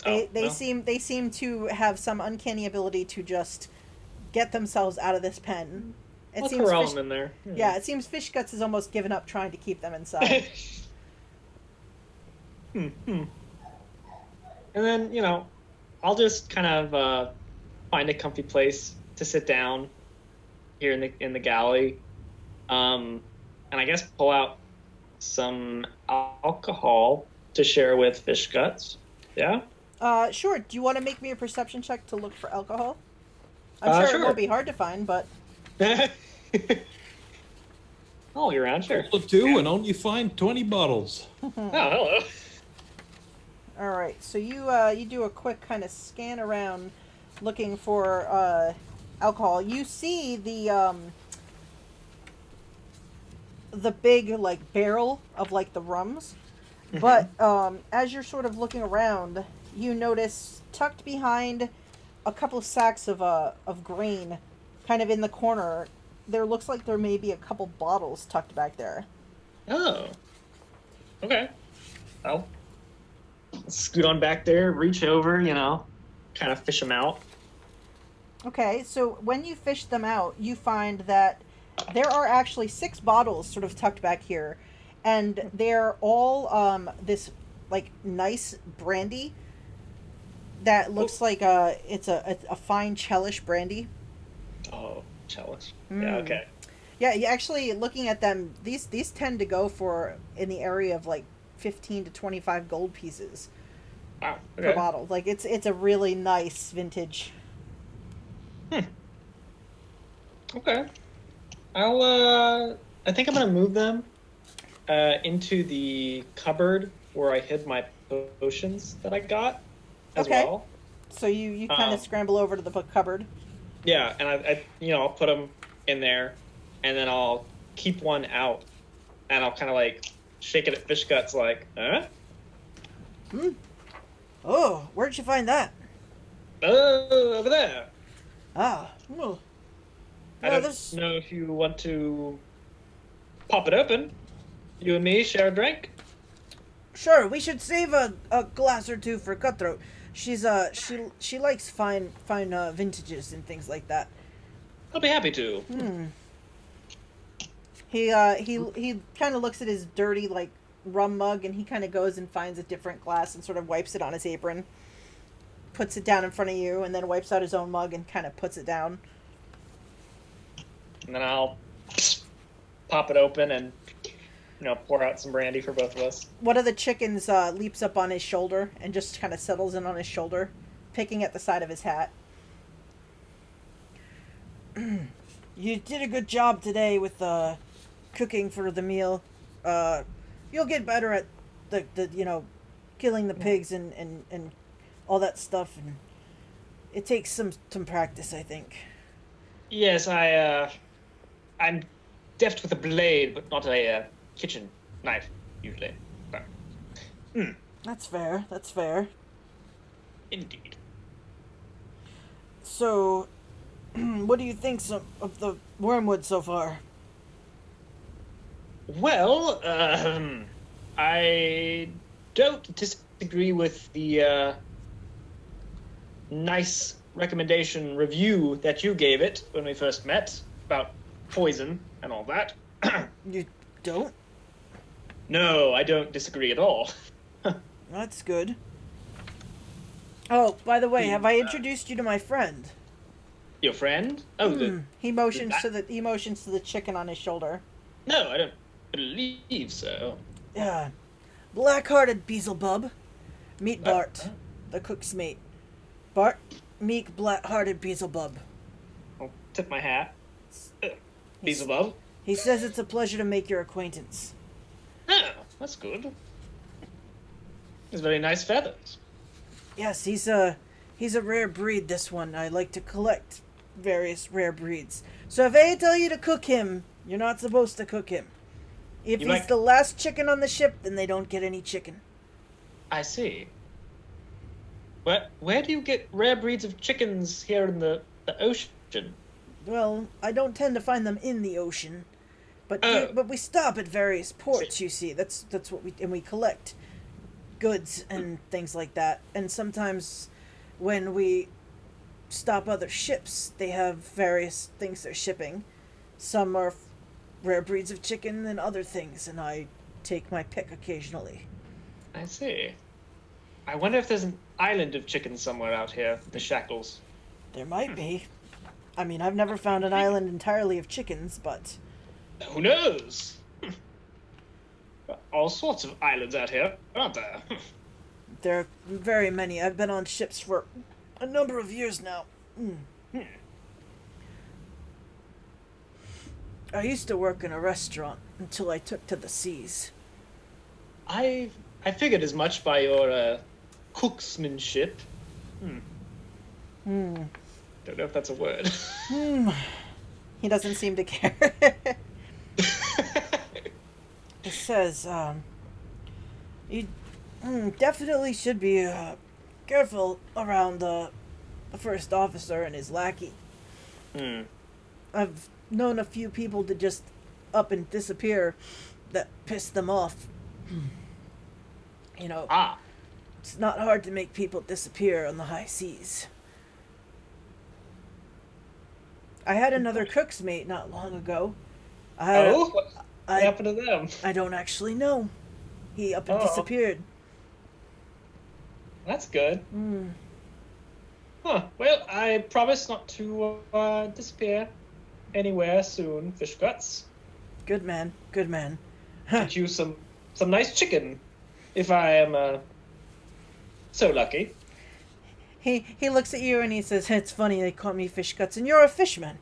They seem to have some uncanny ability to just get themselves out of this pen. I'll corral them in there. Yeah, it seems Fish Guts has almost given up trying to keep them inside. And then, I'll just kind of find a comfy place to sit down here in the galley, and I guess pull out some alcohol to share with Fish Guts. Yeah. Sure. Do you want to make me a perception check to look for alcohol? I'm sure it won't be hard to find, but... Oh, you're around, sure. Roll a 2 and only find 20 bottles. Oh, hello. All right, so you do a quick kind of scan around looking for alcohol, you see the big like barrel of like the rums. But as you're sort of looking around, you notice tucked behind a couple of sacks of grain, kind of in the corner, there looks like there may be a couple bottles tucked back there. Oh. Okay. Well, scoot on back there, reach over, kind of fish them out. Okay, so when you fish them out, you find that there are actually 6 bottles sort of tucked back here, and they're all this like nice brandy that looks like it's a fine Chelish brandy. Oh, Chelish. Yeah, okay. Yeah, you actually looking at them, these tend to go for in the area of like 15 to 25 gold pieces per bottle. Like it's a really nice vintage. Okay. I think I'm gonna move them into the cupboard where I hid my potions that I got as well. So you kind of scramble over to the book cupboard. Yeah, and I I'll put them in there, and then I'll keep one out, and I'll kind of like shake it at Fish Guts like, huh? Oh, where'd you find that? Over there. Ah. Well, I don't know if you want to pop it open. You and me share a drink. Sure, we should save a glass or two for Cutthroat. She's she likes fine vintages and things like that. I'll be happy to. He kind of looks at his dirty like rum mug, and he kind of goes and finds a different glass and sort of wipes it on his apron, puts it down in front of you, and then wipes out his own mug and kind of puts it down. And then I'll pop it open and pour out some brandy for both of us. One of the chickens leaps up on his shoulder and just kind of settles in on his shoulder, picking at the side of his hat. You did a good job today with cooking for the meal. You'll get better at the killing the pigs and all that stuff, and it takes some practice, I think. Yes, I'm deft with a blade, but not a kitchen knife usually. That's fair. That's fair. Indeed. So, what do you think of the wormwood so far? Well, I don't disagree with the nice recommendation review that you gave it when we first met about poison and all that. You don't? No, I don't disagree at all. That's good. Oh, by the way, have I introduced you to my friend? Your friend? Oh, He motions to the chicken on his shoulder. No, I don't believe so. Yeah. Black-hearted Beelzebub. Meet Bart, the cook's mate. Bart, meek, black-hearted Beelzebub. I'll tip my hat. Beelzebub. He says it's a pleasure to make your acquaintance. Oh, that's good. He's very nice feathers. Yes, he's a rare breed, this one. I like to collect various rare breeds. So if I tell you to cook him, you're not supposed to cook him. If he's the last chicken on the ship, then they don't get any chicken. I see. Where do you get rare breeds of chickens here in the ocean? Well, I don't tend to find them in the ocean, but we stop at various ports. You see, that's what we collect goods and things like that. And sometimes when we stop other ships, they have various things they're shipping. Some are rare breeds of chicken and other things, and I take my pick occasionally. I see. I wonder if there's an island of chickens somewhere out here, the Shackles. There might be. I mean, I've never found an island entirely of chickens, but... Who knows? All sorts of islands out here, aren't there? There are very many. I've been on ships for a number of years now. I used to work in a restaurant until I took to the seas. I figured as much by your cooksmanship. Don't know if that's a word. He doesn't seem to care. It says, you definitely should be careful around the first officer and his lackey. I've known a few people to just up and disappear that pissed them off. You know, it's not hard to make people disappear on the high seas. I had another cook's mate not long ago. What happened to them? I don't actually know. He up and disappeared. That's good. Huh. Well, I promise not to disappear anywhere soon, fish guts. Good man. Good man. Get you some nice chicken, if I am so lucky. He looks at you and he says, "It's funny they call me fish guts, and you're a fishman."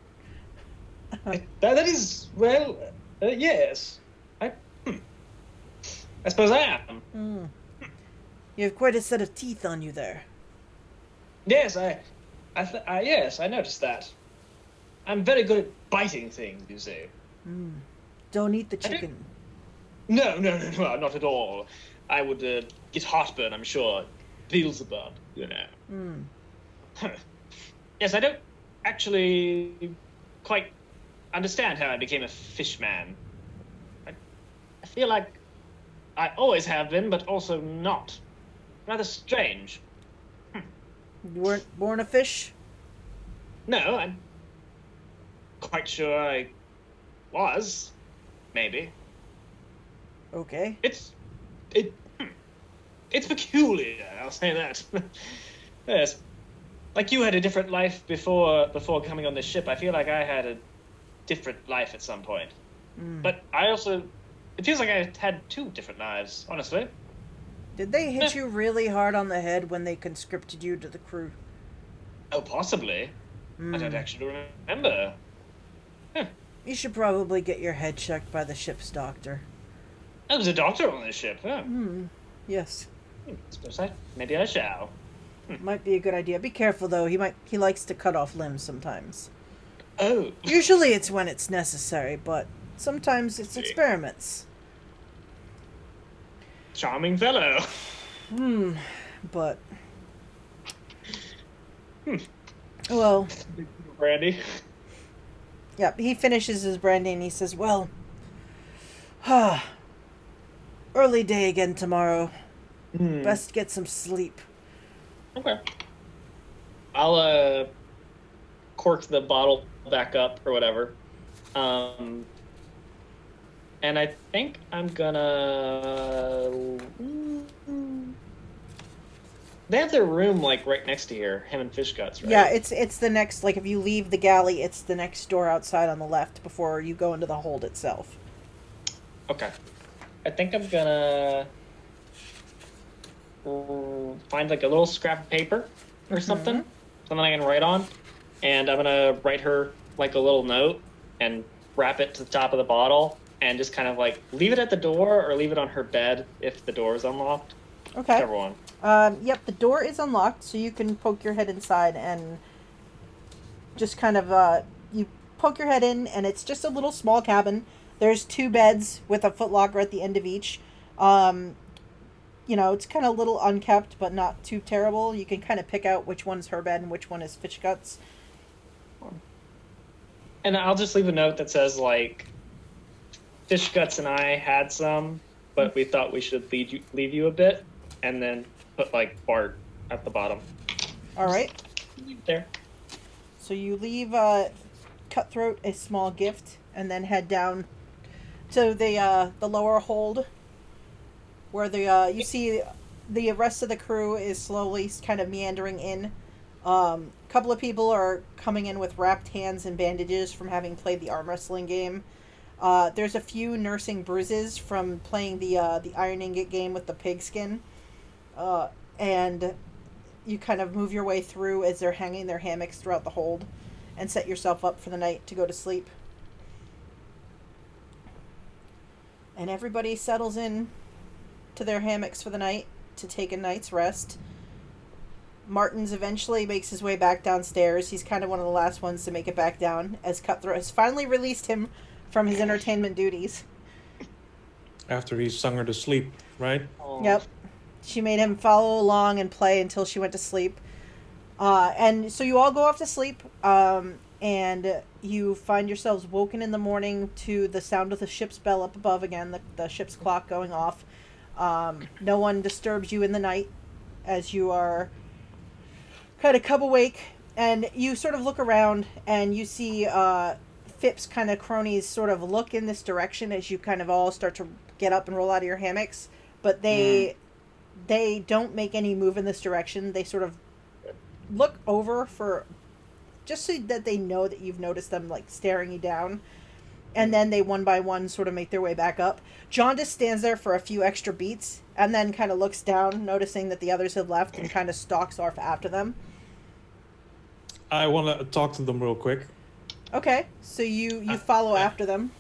That is, well, yes. I suppose I am. You have quite a set of teeth on you there. Yes, yes, I noticed that. I'm very good at biting things, you see. Don't eat the chicken. No, not at all. I would get heartburn, I'm sure. Beelzebub, you know. Yes, I don't actually quite understand how I became a fishman. I feel like I always have been, but also not. Rather strange. You weren't born a fish? No, I'm quite sure I was. Maybe. Okay. It's peculiar, I'll say that. Yes. Like you had a different life before coming on this ship. I feel like I had a different life at some point. But I also... It feels like I had two different lives, honestly. Did they hit you really hard on the head when they conscripted you to the crew? Oh, possibly. I don't actually remember. You should probably get your head checked by the ship's doctor. I was a doctor on this ship. Yes. Suppose maybe I shall. Might be a good idea. Be careful though. He likes to cut off limbs sometimes. Oh. Usually it's when it's necessary, but sometimes it's experiments. Charming fellow. But well, Brandy. Yeah, he finishes his brandy and he says, "Well, early day again tomorrow. Best get some sleep." Okay. I'll cork the bottle back up or whatever. And I think I'm gonna... They have their room, like, right next to here. Him and Fish Guts, right? Yeah, it's the next, like, if you leave the galley, it's the next door outside on the left before you go into the hold itself. Okay. I think I'm gonna... find, like, a little scrap of paper or something. Something I can write on. And I'm gonna write her, like, a little note and wrap it to the top of the bottle. And just kind of, like, leave it at the door or leave it on her bed if the door is unlocked. Okay. Whichever one. Yep, the door is unlocked, so you can poke your head inside and just kind of, you poke your head in, and it's just a little small cabin. There's 2 beds with a footlocker at the end of each. You know, it's kind of a little unkept, but not too terrible. You can kind of pick out which one's her bed and which one is Fish Guts. And I'll just leave a note that says, like, Fish Guts and I had some, but we thought we should leave you a bit, and then put, like, Bart at the bottom. All right. There. So you leave Cutthroat a small gift, and then head down to the lower hold, where the you see the rest of the crew is slowly kind of meandering in. A couple of people are coming in with wrapped hands and bandages from having played the arm wrestling game. There's a few nursing bruises from playing the Iron Ingot game with the pigskin. And you kind of move your way through as they're hanging their hammocks throughout the hold and set yourself up for the night to go to sleep. And everybody settles in to their hammocks for the night to take a night's rest. Martins eventually makes his way back downstairs. He's kind of one of the last ones to make it back down, as Cutthroat has finally released him from his entertainment duties. After he sung her to sleep, right? Oh. Yep. She made him follow along and play until she went to sleep. And so you all go off to sleep, and you find yourselves woken in the morning to the sound of the ship's bell up above again, the ship's clock going off. No one disturbs you in the night as you are kind of come awake, and you sort of look around and you see Phipps kind of cronies sort of look in this direction as you kind of all start to get up and roll out of your hammocks, but they don't make any move in this direction. They sort of look over for just so that they know that you've noticed them like staring you down, and then they one by one sort of make their way back up. Jaundice stands there for a few extra beats and then kind of looks down, noticing that the others have left, and kind of stalks off after them. I want to talk to them real quick. Okay, so you follow after them.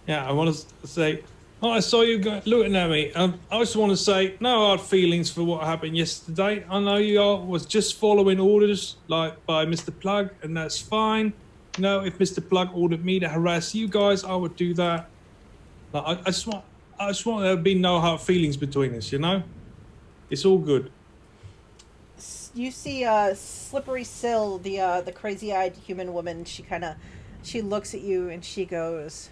Yeah, I want to say, oh, I saw you looking at me. I just want to say, no hard feelings for what happened yesterday. I know you all was just following orders, like by Mr. Plug, and that's fine. You know, if Mr. Plug ordered me to harass you guys, I would do that. Like, I just want there to be no hard feelings between us. You know, it's all good. You see Slippery Sill, the crazy-eyed human woman. She looks at you and she goes,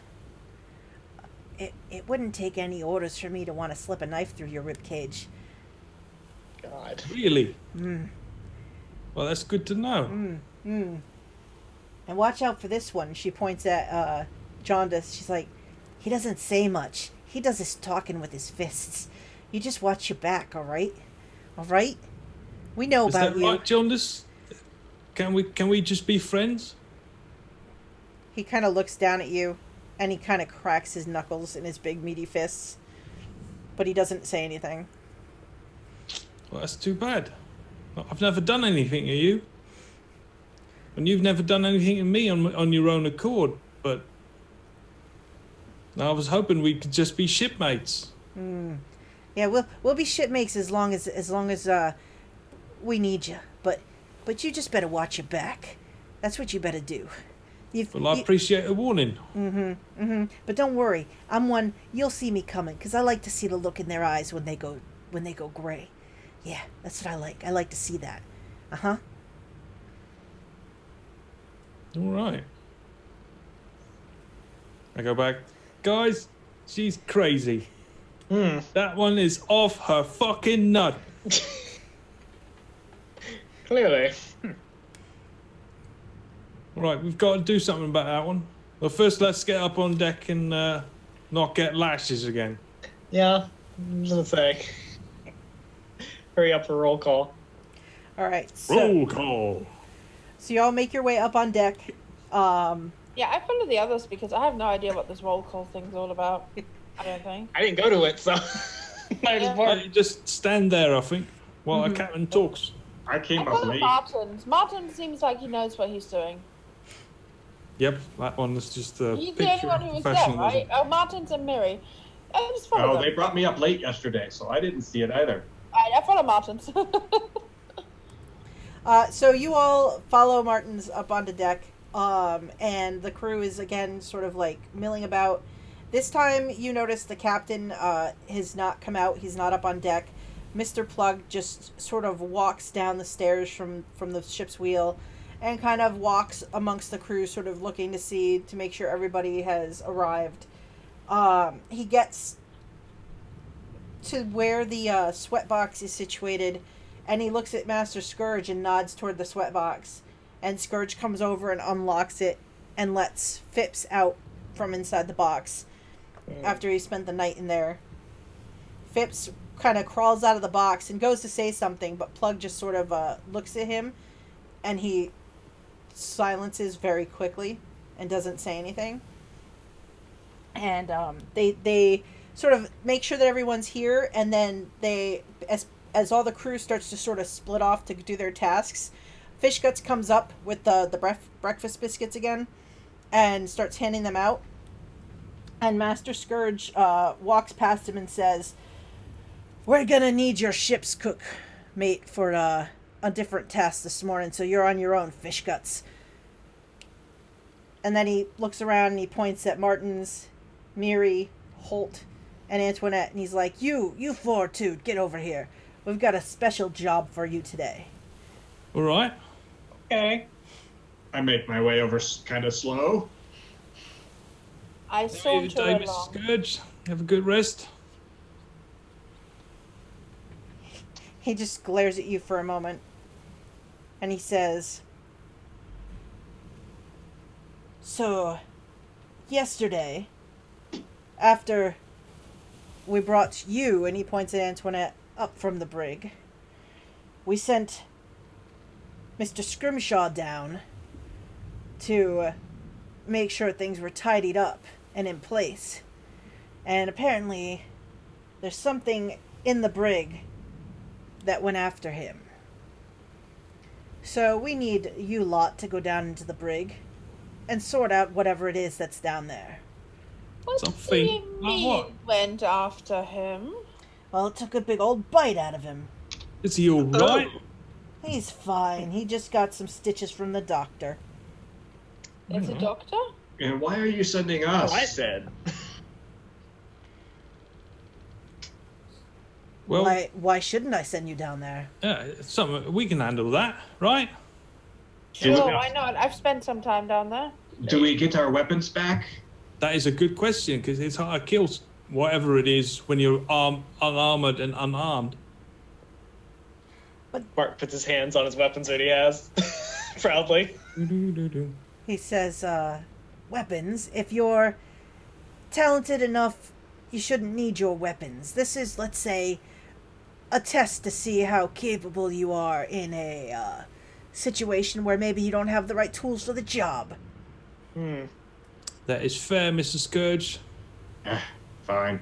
It wouldn't take any orders for me to want to slip a knife through your ribcage. God. Really? Mm. Well, that's good to know. And watch out for this one. She points at Jaundice. She's like, he doesn't say much. He does his talking with his fists. You just watch your back, all right? All right? We know Is about that you. right, Jaundice? Can we just be friends? He kind of looks down at you, and he kind of cracks his knuckles in his big meaty fists, but he doesn't say anything. Well, that's too bad. I've never done anything to you, and you've never done anything to me on your own accord. But I was hoping we could just be shipmates. Yeah, we'll be shipmates as long as we need you. But you just better watch your back. That's what you better do. Well, I appreciate a warning. But don't worry, I'm one. You'll see me coming, because I like to see the look in their eyes when they go gray. Yeah, that's what I like. I like to see that. All right. I go back. Guys, she's crazy. That one is off her fucking nut. Clearly. All right, we've got to do something about that one. Well, first let's get up on deck and not get lashes again. Yeah, I was gonna say. Hurry up for roll call. All right. Roll call. So you all make your way up on deck. Yeah, I follow the others because I have no idea what this roll call thing's all about. I don't think. I didn't go to it, so might as well. You just stand there, I think, while our captain talks. I came I up follow late. Martin's. Martin seems like he knows what he's doing. Yep, that one is just a He's the picture only one of who was there, professionalism. right? Oh, Martin's and Miri. I just follow Oh, them. they brought me up late yesterday, so I didn't see it either. Alright, I follow Martin's. So you all follow Martins up onto deck, and the crew is again sort of like milling about. This time you notice the captain has not come out. He's not up on deck. Mr. Plug just sort of walks down the stairs from the ship's wheel and kind of walks amongst the crew, sort of looking to make sure everybody has arrived. He gets to where the sweat box is situated, and he looks at Master Scourge and nods toward the sweat box. And Scourge comes over and unlocks it and lets Phipps out from inside the box after he spent the night in there. Phipps kind of crawls out of the box and goes to say something, but Plug just sort of looks at him, and he silences very quickly and doesn't say anything. And they sort of make sure that everyone's here, and then as all the crew starts to sort of split off to do their tasks, Fishguts comes up with the breakfast biscuits again and starts handing them out. And Master Scourge walks past him and says, "We're gonna need your ship's cook, mate, for a a different task this morning, so you're on your own, fish guts. And then he looks around and he points at Martins, Miri, Holt, and Antoinette, and he's like, you four too, get over here. We've got a special job for you today. All right. Okay. I make my way over kind of slow. I saunter Mr. along. Scourge, have a good rest. He just glares at you for a moment, and he says, so, yesterday, after we brought you, and he points at Antoinette, up from the brig, we sent Mr. Scrimshaw down to make sure things were tidied up and in place. And apparently, there's something in the brig that went after him. So we need you lot to go down into the brig and sort out whatever it is that's down there. What Something do you like mean what? went after him? Well, it took a big old bite out of him. Is he all right? He's fine. He just got some stitches from the doctor. It's a doctor? And why are you sending us? I said. Well, Why shouldn't I send you down there? yeah, it's something we can handle that, right? Sure, why not? I've spent some time down there. Do we get our weapons back? That is a good question because it's hard to kill whatever it is when you're unarmored and unarmed. Bart puts his hands on his weapons that he has, proudly. He says, weapons? If you're talented enough, you shouldn't need your weapons. This is, let's say, a test to see how capable you are in a situation where maybe you don't have the right tools for the job. That is fair, Mr. Scourge. Fine.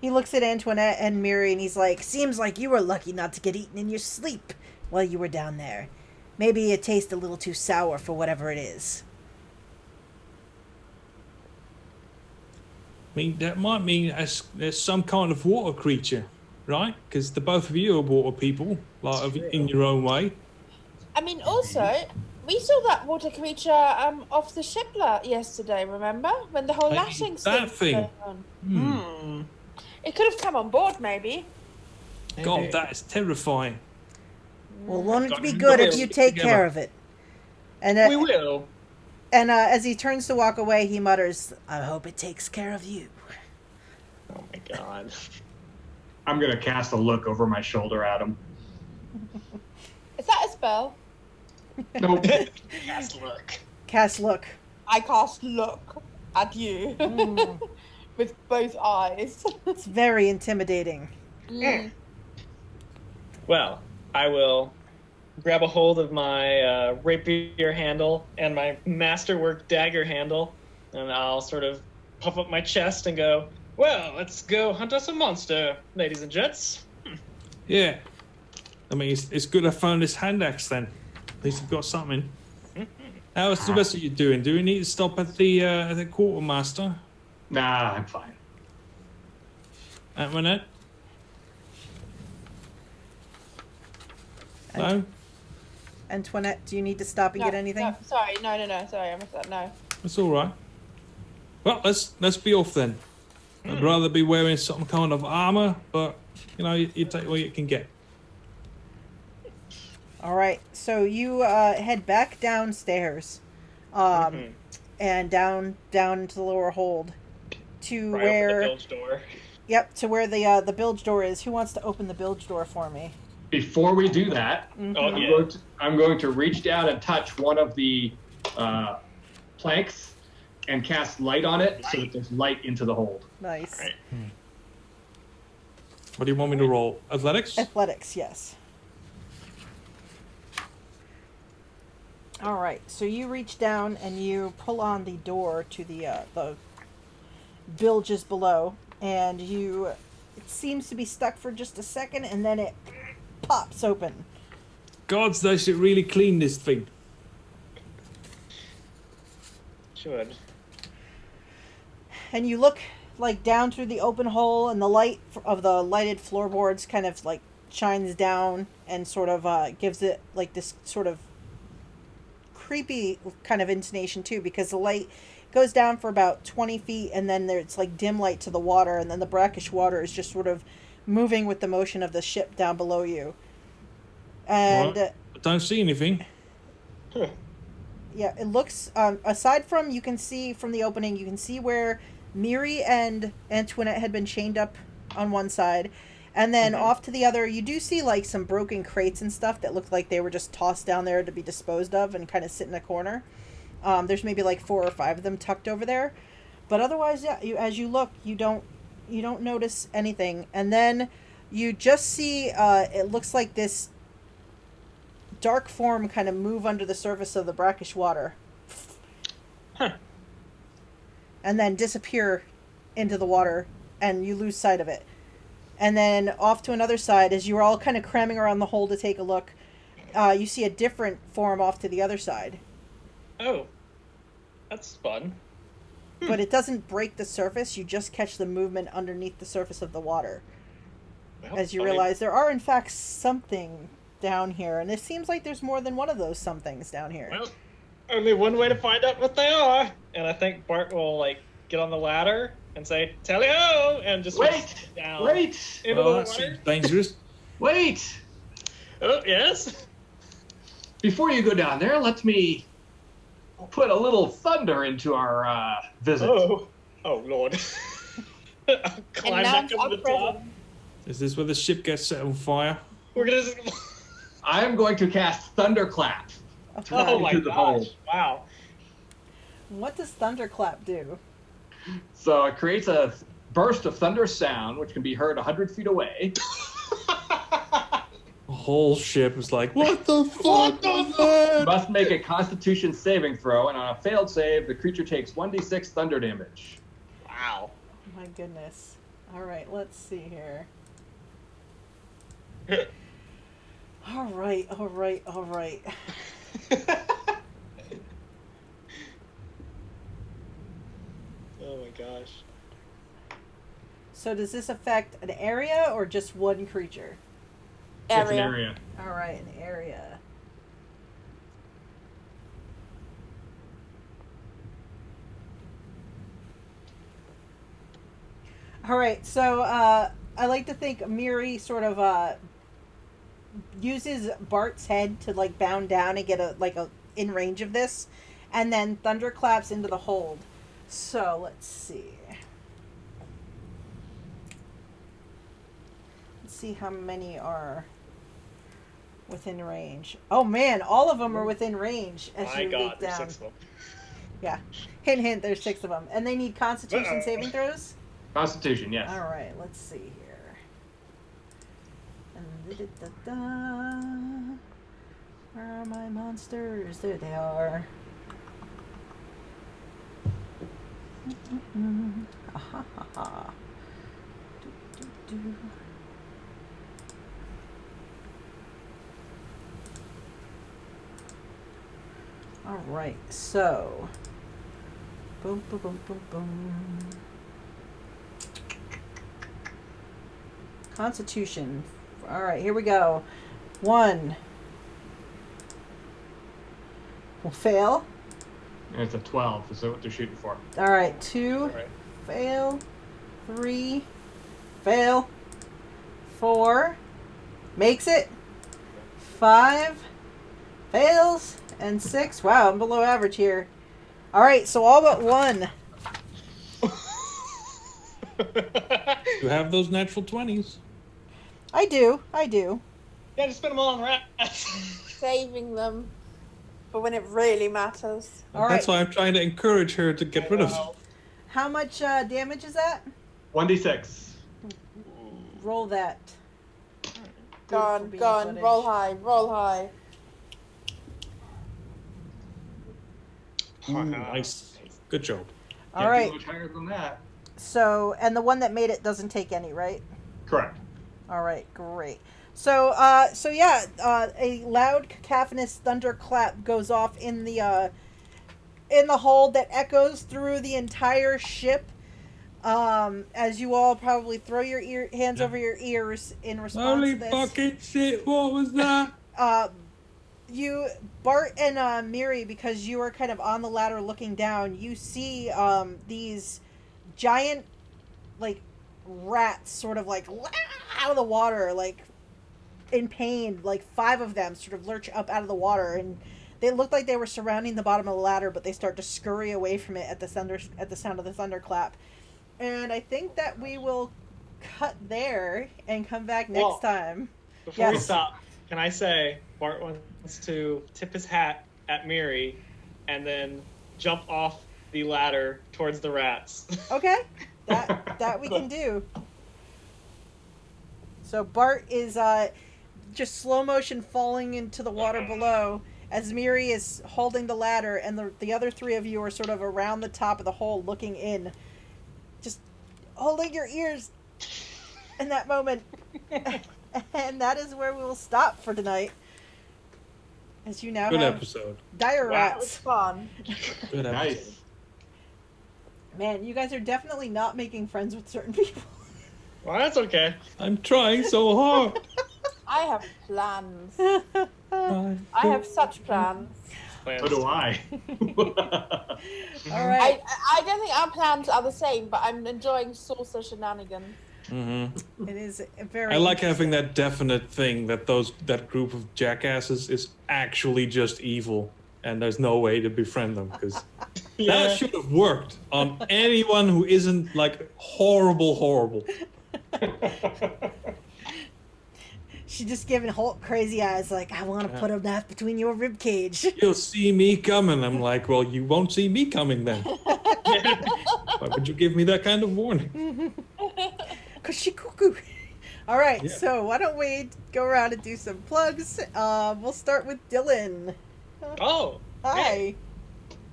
He looks at Antoinette and Miri and he's like, seems like you were lucky not to get eaten in your sleep while you were down there. Maybe it tastes a little too sour for whatever it is. I mean, that might mean there's some kind of water creature, right? Because the both of you are water people, like in your own way. I mean, also, we saw that water creature off the ship yesterday, remember? When the whole Hey, lashing that thing was thing. going on. It could have come on board, maybe. God, that is terrifying. Well, won't it Got be to good go if you take together. care of it? And We will. And as he turns to walk away, he mutters, I hope it takes care of you. Oh my god. I'm gonna cast a look over my shoulder at him. Is that a spell? Nope. Cast look. Cast look. I cast look at you with both eyes. It's very intimidating. Well, I will grab a hold of my rapier handle and my masterwork dagger handle, and I'll sort of puff up my chest and go, well, let's go hunt us a monster, ladies and gents. Yeah. I mean, it's good I found this hand axe then. At least I've got something. How's the rest of you doing? Do we need to stop at the quartermaster? Nah, I'm fine. Antoinette? No? Antoinette, do you need to stop and get anything? No, sorry, no. Sorry, I missed that. No. That's all right. Well, let's be off then. I'd rather be wearing some kind of armor, but you know, you take what you can get. All right, so you head back downstairs, and down into the lower hold to Right where. open the bilge door. Yep, to where the bilge door is. Who wants to open the bilge door for me? Before we do that, Oh, yeah. I'm going to reach down and touch one of the planks and cast light on it so that there's light into the hold. Nice. All right. What do you want me to roll? Athletics? Athletics, yes. All right, so you reach down and you pull on the door to the bilges below, and it seems to be stuck for just a second, and then it pops open. Gods, they should really clean this thing. Should. And you look like down through the open hole, and the light of the lighted floorboards kind of like shines down and sort of gives it like this sort of creepy kind of intonation too, because the light goes down for about 20 feet and then there's like dim light to the water, and then the brackish water is just sort of moving with the motion of the ship down below you. And I don't see anything. yeah, it looks aside from, you can see from the opening, you can see where Miri and Antoinette had been chained up on one side, and then off to the other you do see like some broken crates and stuff that look like they were just tossed down there to be disposed of and kind of sit in a corner. There's maybe like 4 or 5 of them tucked over there, but otherwise, yeah, as you look, you don't notice anything. And then you just see it looks like this dark form kind of move under the surface of the brackish water, and then disappear into the water, and you lose sight of it. And then off to another side, as you're all kind of cramming around the hole to take a look, you see a different form off to the other side. Oh, that's fun. But it doesn't break the surface, you just catch the movement underneath the surface of the water. Well, As you realize there are in fact something down here, and it seems like there's more than one of those somethings down here. Well, only one way to find out what they are. And I think Bart will like get on the ladder and say, "Tally-ho!" and just Wait! down Wait! into the Well, that water. seems dangerous. Wait! Oh, yes? Before you go down there, let me put a little thunder into our visit. Oh, Lord. I'll climb And now back it's up our to the top. present. Is this where the ship gets set on fire? We're gonna just... I am going to cast Thunderclap. Oh my Into the hole. gosh. Wow. What does Thunderclap do? So it creates a burst of thunder sound, which can be heard 100 feet away. The whole ship is like, what the fuck? What the was fuck? that? You must make a Constitution saving throw, and on a failed save, the creature takes 1d6 thunder damage. Wow. My goodness. Alright, let's see here. Alright. Oh my gosh. So does this affect an area or just one creature? It's an Area. area. Alright, an area. Alright, so I like to think Miri sort of uses Bart's head to like bound down and get a in range of this, and then thunderclaps into the hold. So let's see. Let's see how many are within range. Oh man, all of them are within range as My you God, leap there's down. 6 of them. Yeah. Hint, hint, there's 6 of them. And they need Constitution saving throws? Constitution, yes. Alright, let's see here. Da-da-da-da. Where are my monsters? There they are. Ha ha ha. Do, do, do. Alright, so. Boom, boom, boom, boom, boom. Constitution. Alright, here we go. 1. Will fail. And it's a 12. Is that what they're shooting for? Alright, 2. Alright. Fail. 3. Fail. 4. Makes it. 5. Fails. And 6. Wow, I'm below average here. Alright, so all but 1. You have those natural 20s. I do. Yeah, just spend them all on rats. Saving them for when it really matters. All That's right. why I'm trying to encourage her to get rid of them. How much damage is that? 1d6. Roll that. Gone, Beautiful gone. footage. Roll high, roll high. Ooh, nice. Good job. All Can't right. do much higher than that. So, and the one that made it doesn't take any, right? Correct. All right, great. So, a loud cacophonous thunderclap goes off in the hold that echoes through the entire ship. As you all probably throw your hands over your ears in response Holy to this. fucking shit, what was that? You, Bart and Miri, because you are kind of on the ladder looking down, you see these giant, like, rats sort of like out of the water, like in pain. Like 5 of them sort of lurch up out of the water, and they look like they were surrounding the bottom of the ladder, but they start to scurry away from it at the sound of the thunderclap. And I think that we will cut there and come back next time. Before we Yes. stop, can I say Bart wants to tip his hat at Miri and then jump off the ladder towards the rats. Okay, that we can do. So Bart is just slow motion falling into the water below as Miri is holding the ladder, and the other 3 of you are sort of around the top of the hole looking in, just holding your ears in that moment. And that is where we will stop for tonight. As you now Good have episode. dire That was rats. fun. Good episode. Nice. Man, you guys are definitely not making friends with certain people. Well, that's okay. I'm trying so hard. I have plans. I I have such plans. So do I. All right. I don't think our plans are the same, but I'm enjoying saucer shenanigans. Mm-hmm. It is very I like having that definite thing that that group of jackasses is actually just evil, and there's no way to befriend them, because that should have worked on anyone who isn't like horrible. She's just giving Hulk crazy eyes like, I want to put a knife between your rib cage. You'll see me coming. I'm like, well, you won't see me coming then. Why would you give me that kind of warning? Cause she cuckoo. All right, Yeah. so why don't we go around and do some plugs? We'll start with Dylan. Oh, Hi.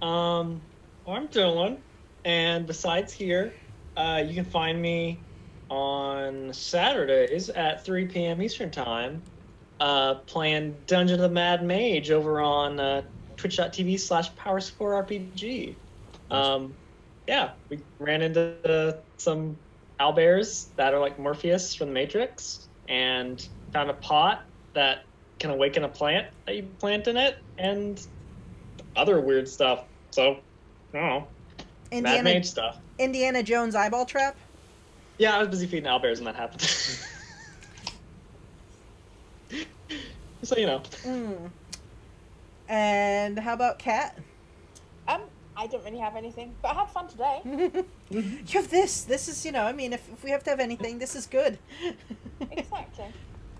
I'm Dylan, and besides here, you can find me on Saturdays at 3 p.m. Eastern Time, playing Dungeon of the Mad Mage over on twitch.tv/PowerscoreRPG. Yeah, we ran into some owlbears that are like Morpheus from the Matrix, and found a pot that can awaken a plant that you plant in it, and other weird stuff. So, I don't know. Mad Mage stuff. Indiana Jones eyeball trap. Yeah, I was busy feeding owlbears when that happened. So, you know. And how about Kat? I don't really have anything, but I had fun today. You have this. This is, I mean, if we have to have anything, this is good. Exactly.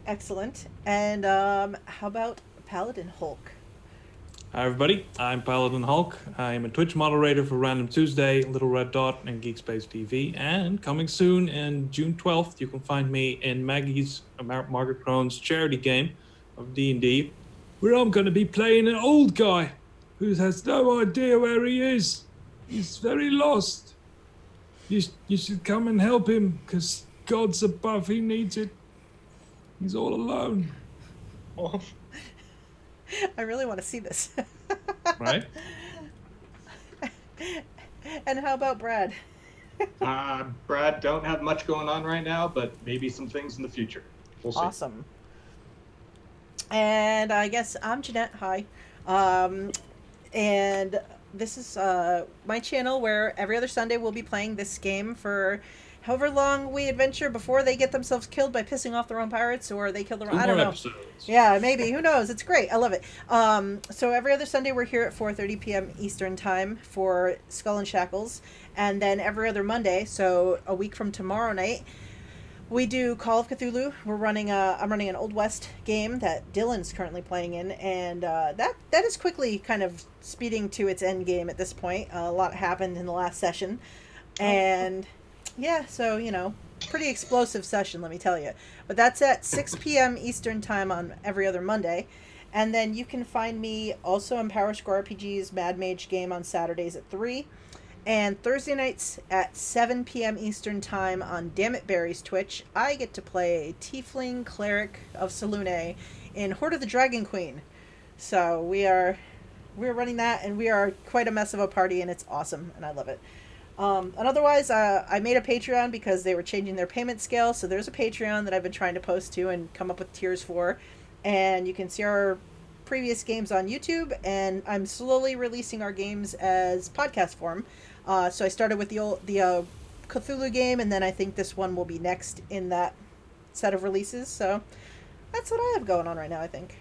Excellent. And how about PaladinHulk? Hi everybody, I'm PaladinHulk. I am a Twitch moderator for Random Tuesday, Little Red Dot, and Geekspace TV. And coming soon, in June 12th, you can find me in Maggie's, Margaret Crone's charity game of D&D, where I'm going to be playing an old guy who has no idea where he is. He's very lost. You should come and help him, because God's above, he needs it. He's all alone. Well, I really want to see this. Right? And how about Brad? Brad, don't have much going on right now, but maybe some things in the future. We'll see. Awesome. And I guess I'm Jeanette. Hi. And this is my channel where every other Sunday we'll be playing this game for however long we adventure before they get themselves killed by pissing off their own pirates, or they kill their own. I don't know. Episodes. Yeah, maybe. Who knows? It's great. I love it. So every other Sunday we're here at 4:30 p.m. Eastern Time for Skull and Shackles, and then every other Monday, so a week from tomorrow night, we do Call of Cthulhu. I'm running an Old West game that Dylan's currently playing in, and that is quickly kind of speeding to its end game at this point. A lot happened in the last session, and yeah, so pretty explosive session, let me tell you. But that's at 6 p.m. Eastern Time on every other Monday. And then you can find me also on PowerScore RPG's Mad Mage game on Saturdays at 3. And Thursday nights at 7 p.m. Eastern Time on Dammit Barry's Twitch, I get to play a Tiefling Cleric of Selûne in Horde of the Dragon Queen. So we're running that, and we are quite a mess of a party, and it's awesome, and I love it. And otherwise, I made a Patreon because they were changing their payment scale. So there's a Patreon that I've been trying to post to and come up with tiers for. And you can see our previous games on YouTube. And I'm slowly releasing our games as podcast form. So I started with the Cthulhu game, and then I think this one will be next in that set of releases. So that's what I have going on right now, I think.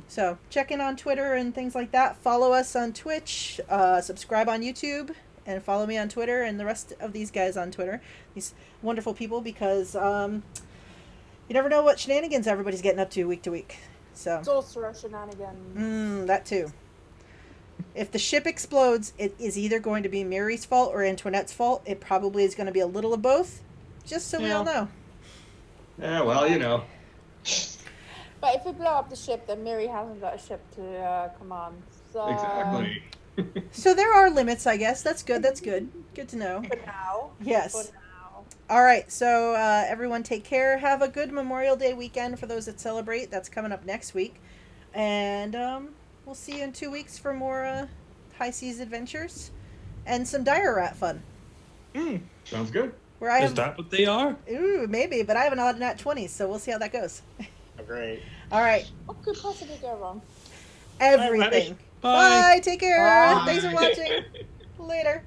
So check in on Twitter and things like that. Follow us on Twitch. Subscribe on YouTube. And follow me on Twitter and the rest of these guys on Twitter. These wonderful people, because you never know what shenanigans everybody's getting up to week. So Sorcerer shenanigans. that too. If the ship explodes, it is either going to be Mary's fault or Antoinette's fault. It probably is going to be a little of both. Just so we all know. Yeah, well, you know. But if we blow up the ship, then Mary hasn't got a ship to command. So Exactly. So there are limits, I guess. That's good. Good to know. For now. Yes. For now. All right. So everyone take care. Have a good Memorial Day weekend for those that celebrate. That's coming up next week. And we'll see you in 2 weeks for more High Seas adventures and some Dire Rat fun. Sounds good. Where I Is have, that what they are? ooh, maybe, but I have an odd nat 20, so we'll see how that goes. Great. All right. What could possibly go wrong? Everything. Bye. Bye. Take care. Bye. Thanks for watching. Later.